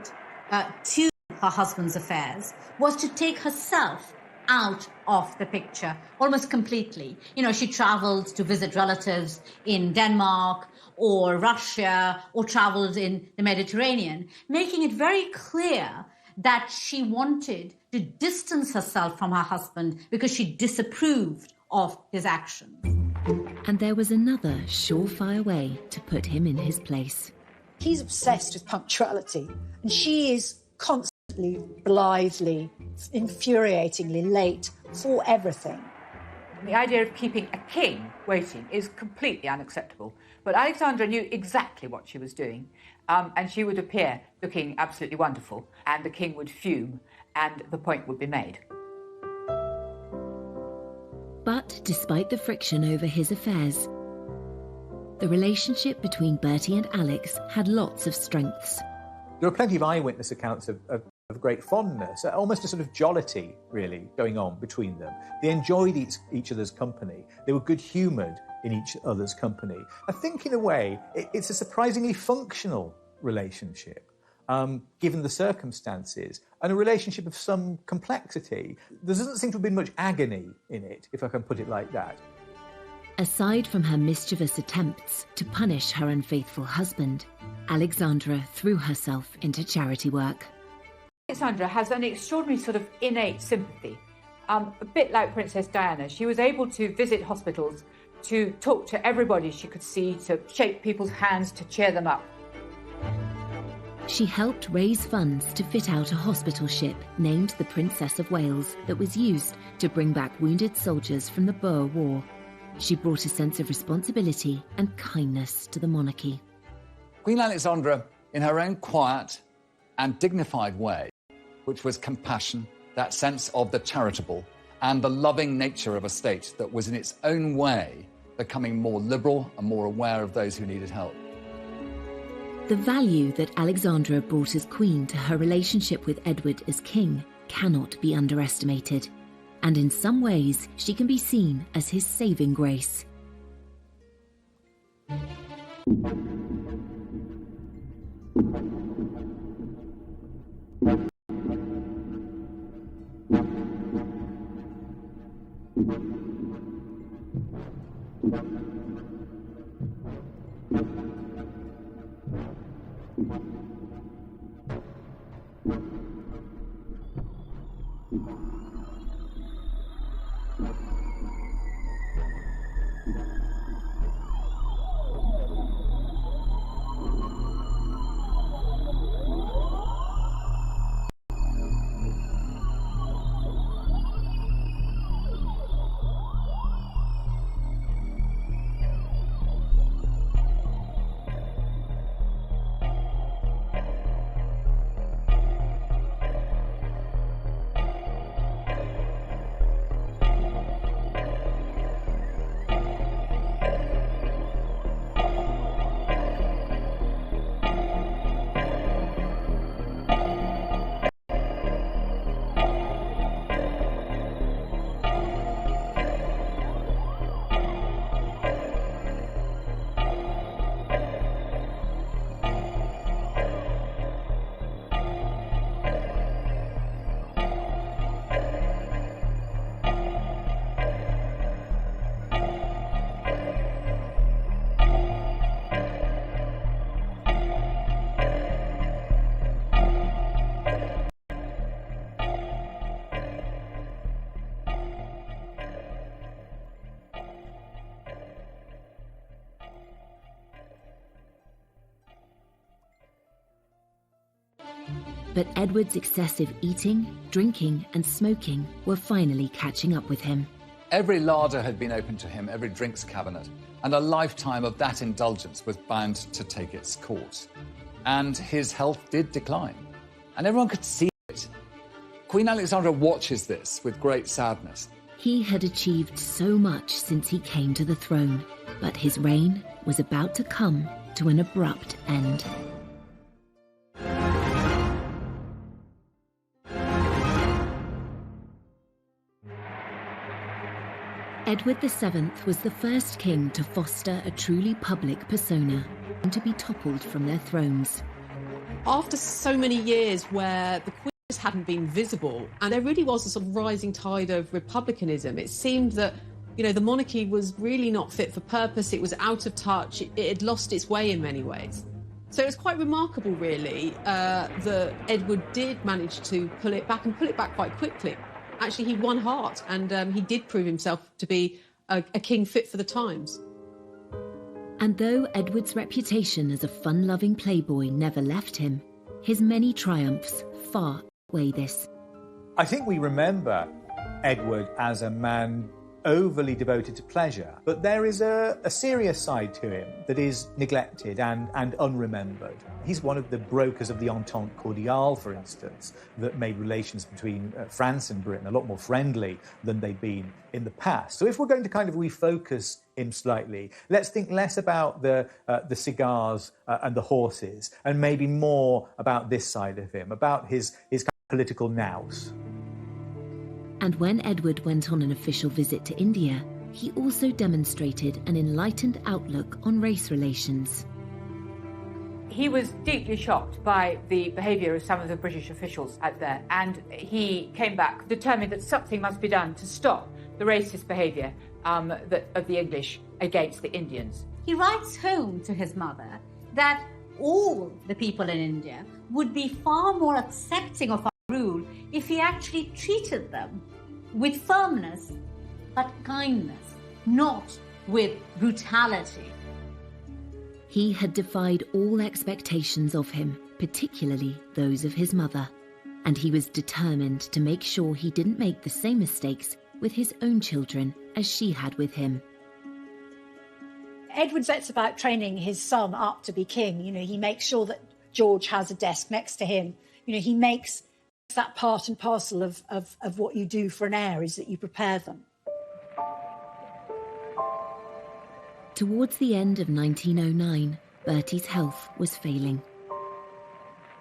Speaker 7: to her husband's affairs was to take herself out of the picture almost completely. You know, she traveled to visit relatives in Denmark or Russia, or traveled in the Mediterranean, making it very clear that she wanted to distance herself from her husband because she disapproved of his actions.
Speaker 1: And there was another surefire way to put him in his place.
Speaker 9: He's obsessed with punctuality, and she is constantly, blithely, infuriatingly late for everything.
Speaker 6: The idea of keeping a king waiting is completely unacceptable. But Alexandra knew exactly what she was doing, and she would appear looking absolutely wonderful, and the king would fume, and the point would be made.
Speaker 1: But despite the friction over his affairs, the relationship between Bertie and Alex had lots of strengths.
Speaker 3: There are plenty of eyewitness accounts of great fondness, almost a sort of jollity, really, going on between them. They enjoyed each other's company. They were good-humoured in each other's company. I think, in a way, it's a surprisingly functional relationship, given the circumstances, and a relationship of some complexity. There doesn't seem to have been much agony in it, if I can put it like that.
Speaker 1: Aside from her mischievous attempts to punish her unfaithful husband, Alexandra threw herself into charity work.
Speaker 6: Alexandra has an extraordinary sort of innate sympathy. A bit like Princess Diana, she was able to visit hospitals, to talk to everybody she could see, to shake people's hands, to cheer them up.
Speaker 1: She helped raise funds to fit out a hospital ship named the Princess of Wales that was used to bring back wounded soldiers from the Boer War. She brought a sense of responsibility and kindness to the monarchy.
Speaker 2: Queen Alexandra, in her own quiet and dignified way, which was compassion, that sense of the charitable, and the loving nature of a state that was in its own way becoming more liberal and more aware of those who needed help.
Speaker 1: The value that Alexandra brought as queen to her relationship with Edward as king cannot be underestimated, and in some ways she can be seen as his saving grace. But Edward's excessive eating, drinking and smoking were finally catching up with him.
Speaker 2: Every larder had been opened to him, every drinks cabinet, and a lifetime of that indulgence was bound to take its course. And his health did decline. And everyone could see Queen Alexandra watches this with great sadness.
Speaker 1: He had achieved so much since he came to the throne, but his reign was about to come to an abrupt end. Edward VII was the first king to foster a truly public persona and to be toppled from their thrones.
Speaker 8: After so many years where the Queen just hadn't been visible, and there really was a sort of rising tide of republicanism, it seemed that, you know, the monarchy was really not fit for purpose, it was out of touch, it had lost its way in many ways. So it was quite remarkable, really, that Edward did manage to pull it back, and pull it back quite quickly. Actually, he won heart, and he did prove himself to be a king fit for the times.
Speaker 1: And though Edward's reputation as a fun-loving playboy never left him, his many triumphs far outweigh this.
Speaker 3: I think we remember Edward as a man overly devoted to pleasure, but there is a serious side to him that is neglected and unremembered. He's one of the brokers of the Entente Cordiale, for instance, that made relations between France and Britain a lot more friendly than they'd been in the past. So if we're going to kind of refocus him slightly, let's think less about the cigars and the horses, and maybe more about this side of him, about his kind of political nous.
Speaker 1: And when Edward went on an official visit to India, he also demonstrated an enlightened outlook on race relations.
Speaker 6: He was deeply shocked by the behaviour of some of the British officials out there, and he came back determined that something must be done to stop the racist behaviour of the English against the Indians.
Speaker 7: He writes home to his mother that all the people in India would be far more accepting of our rule if he actually treated them with firmness but kindness, not with brutality.
Speaker 1: He had defied all expectations of him, particularly those of his mother, and he was determined to make sure he didn't make the same mistakes with his own children as she had with him.
Speaker 9: Edward sets about training his son up to be king. You know, he makes sure that George has a desk next to him. You know, he makes that part and parcel of what you do for an heir, is that you prepare them.
Speaker 1: Towards the end of 1909, Bertie's health was failing.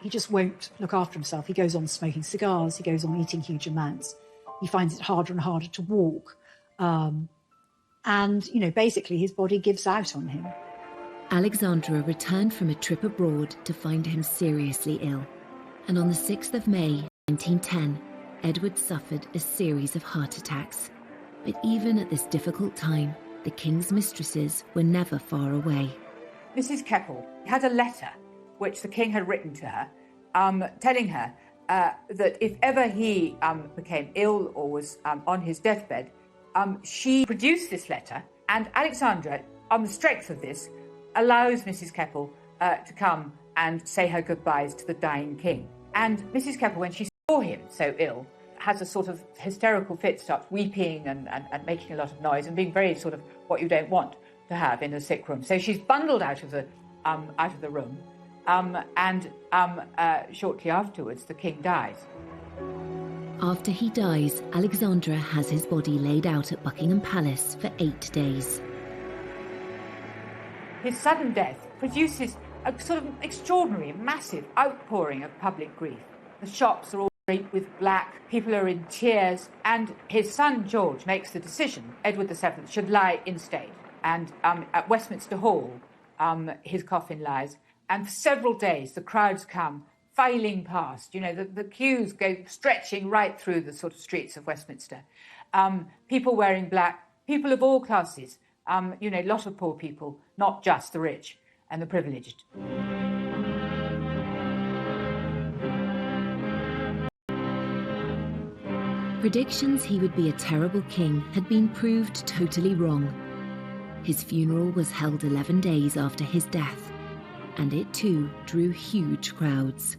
Speaker 9: He just won't look after himself. He goes on smoking cigars. He goes on eating huge amounts. He finds it harder and harder to walk. And, you know, basically his body gives out on him.
Speaker 1: Alexandra returned from a trip abroad to find him seriously ill. And on the 6th of May, 1910, Edward suffered a series of heart attacks. But even at this difficult time, the king's mistresses were never far away.
Speaker 6: Mrs. Keppel had a letter which the king had written to her, telling her that if ever he became ill or was on his deathbed, she produced this letter, and Alexandra, on the strength of this, allows Mrs. Keppel to come and say her goodbyes to the dying king. And Mrs. Keppel, when she saw him so ill, has a sort of hysterical fit, starts weeping and making a lot of noise and being very sort of what you don't want to have in a sick room. So she's bundled out of the room, and shortly afterwards the king dies.
Speaker 1: After he dies, Alexandra has his body laid out at Buckingham Palace for 8 days.
Speaker 6: His sudden death produces a sort of extraordinary, massive outpouring of public grief. The shops are all draped with black, people are in tears, and his son George makes the decision Edward VII should lie in state. And at Westminster Hall, his coffin lies, and for several days the crowds come filing past. You know, the queues go stretching right through the sort of streets of Westminster. People wearing black, people of all classes, you know, a lot of poor people, not just the rich and the privileged.
Speaker 1: Predictions he would be a terrible king had been proved totally wrong. His funeral was held 11 days after his death, and it too drew huge crowds.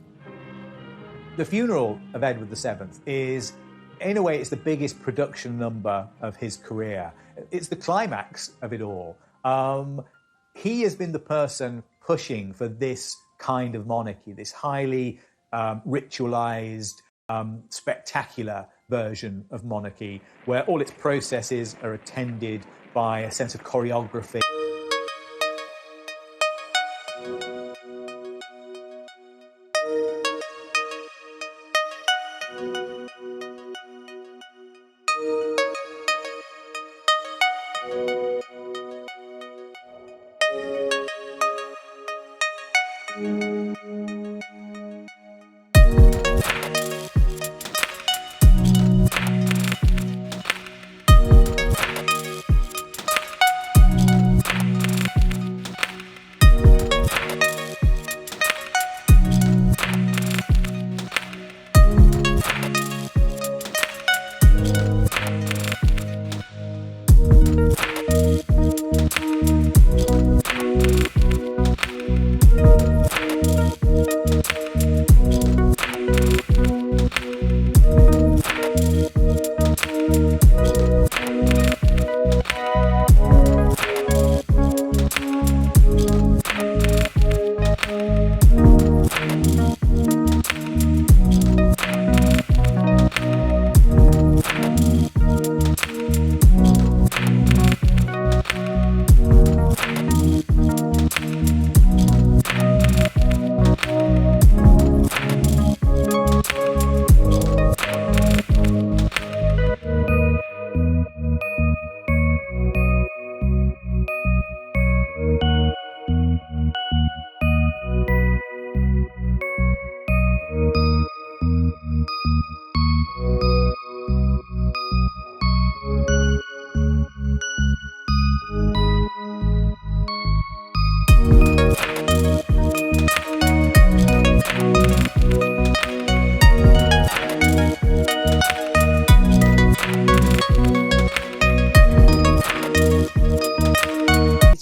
Speaker 3: The funeral of Edward VII is, in a way, it's the biggest production number of his career. It's the climax of it all. He has been the person pushing for this kind of monarchy, this highly ritualized, spectacular version of monarchy, where all its processes are attended by a sense of choreography.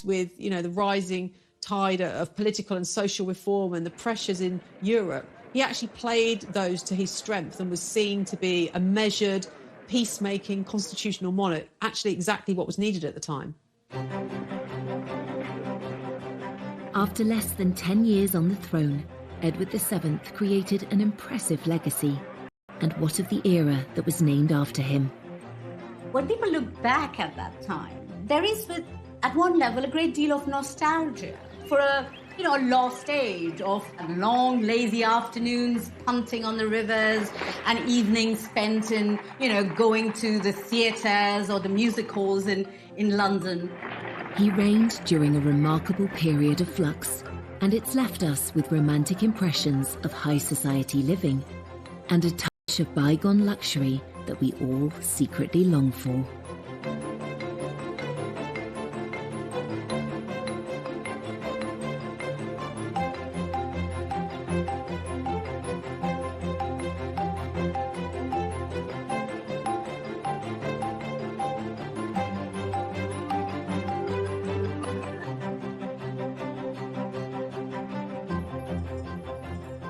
Speaker 8: With, the rising tide of political and social reform and the pressures in Europe, he actually played those to his strength and was seen to be a measured, peacemaking, constitutional monarch, actually exactly what was needed at the time.
Speaker 1: After less than 10 years on the throne, Edward VII created an impressive legacy. And what of the era that was named after him?
Speaker 7: When people look back at that time, there is, at one level, a great deal of nostalgia for a lost age of long, lazy afternoons punting on the rivers and evenings spent in, going to the theatres or the music halls in London.
Speaker 1: He reigned during a remarkable period of flux, and it's left us with romantic impressions of high society living and a touch of bygone luxury that we all secretly long for.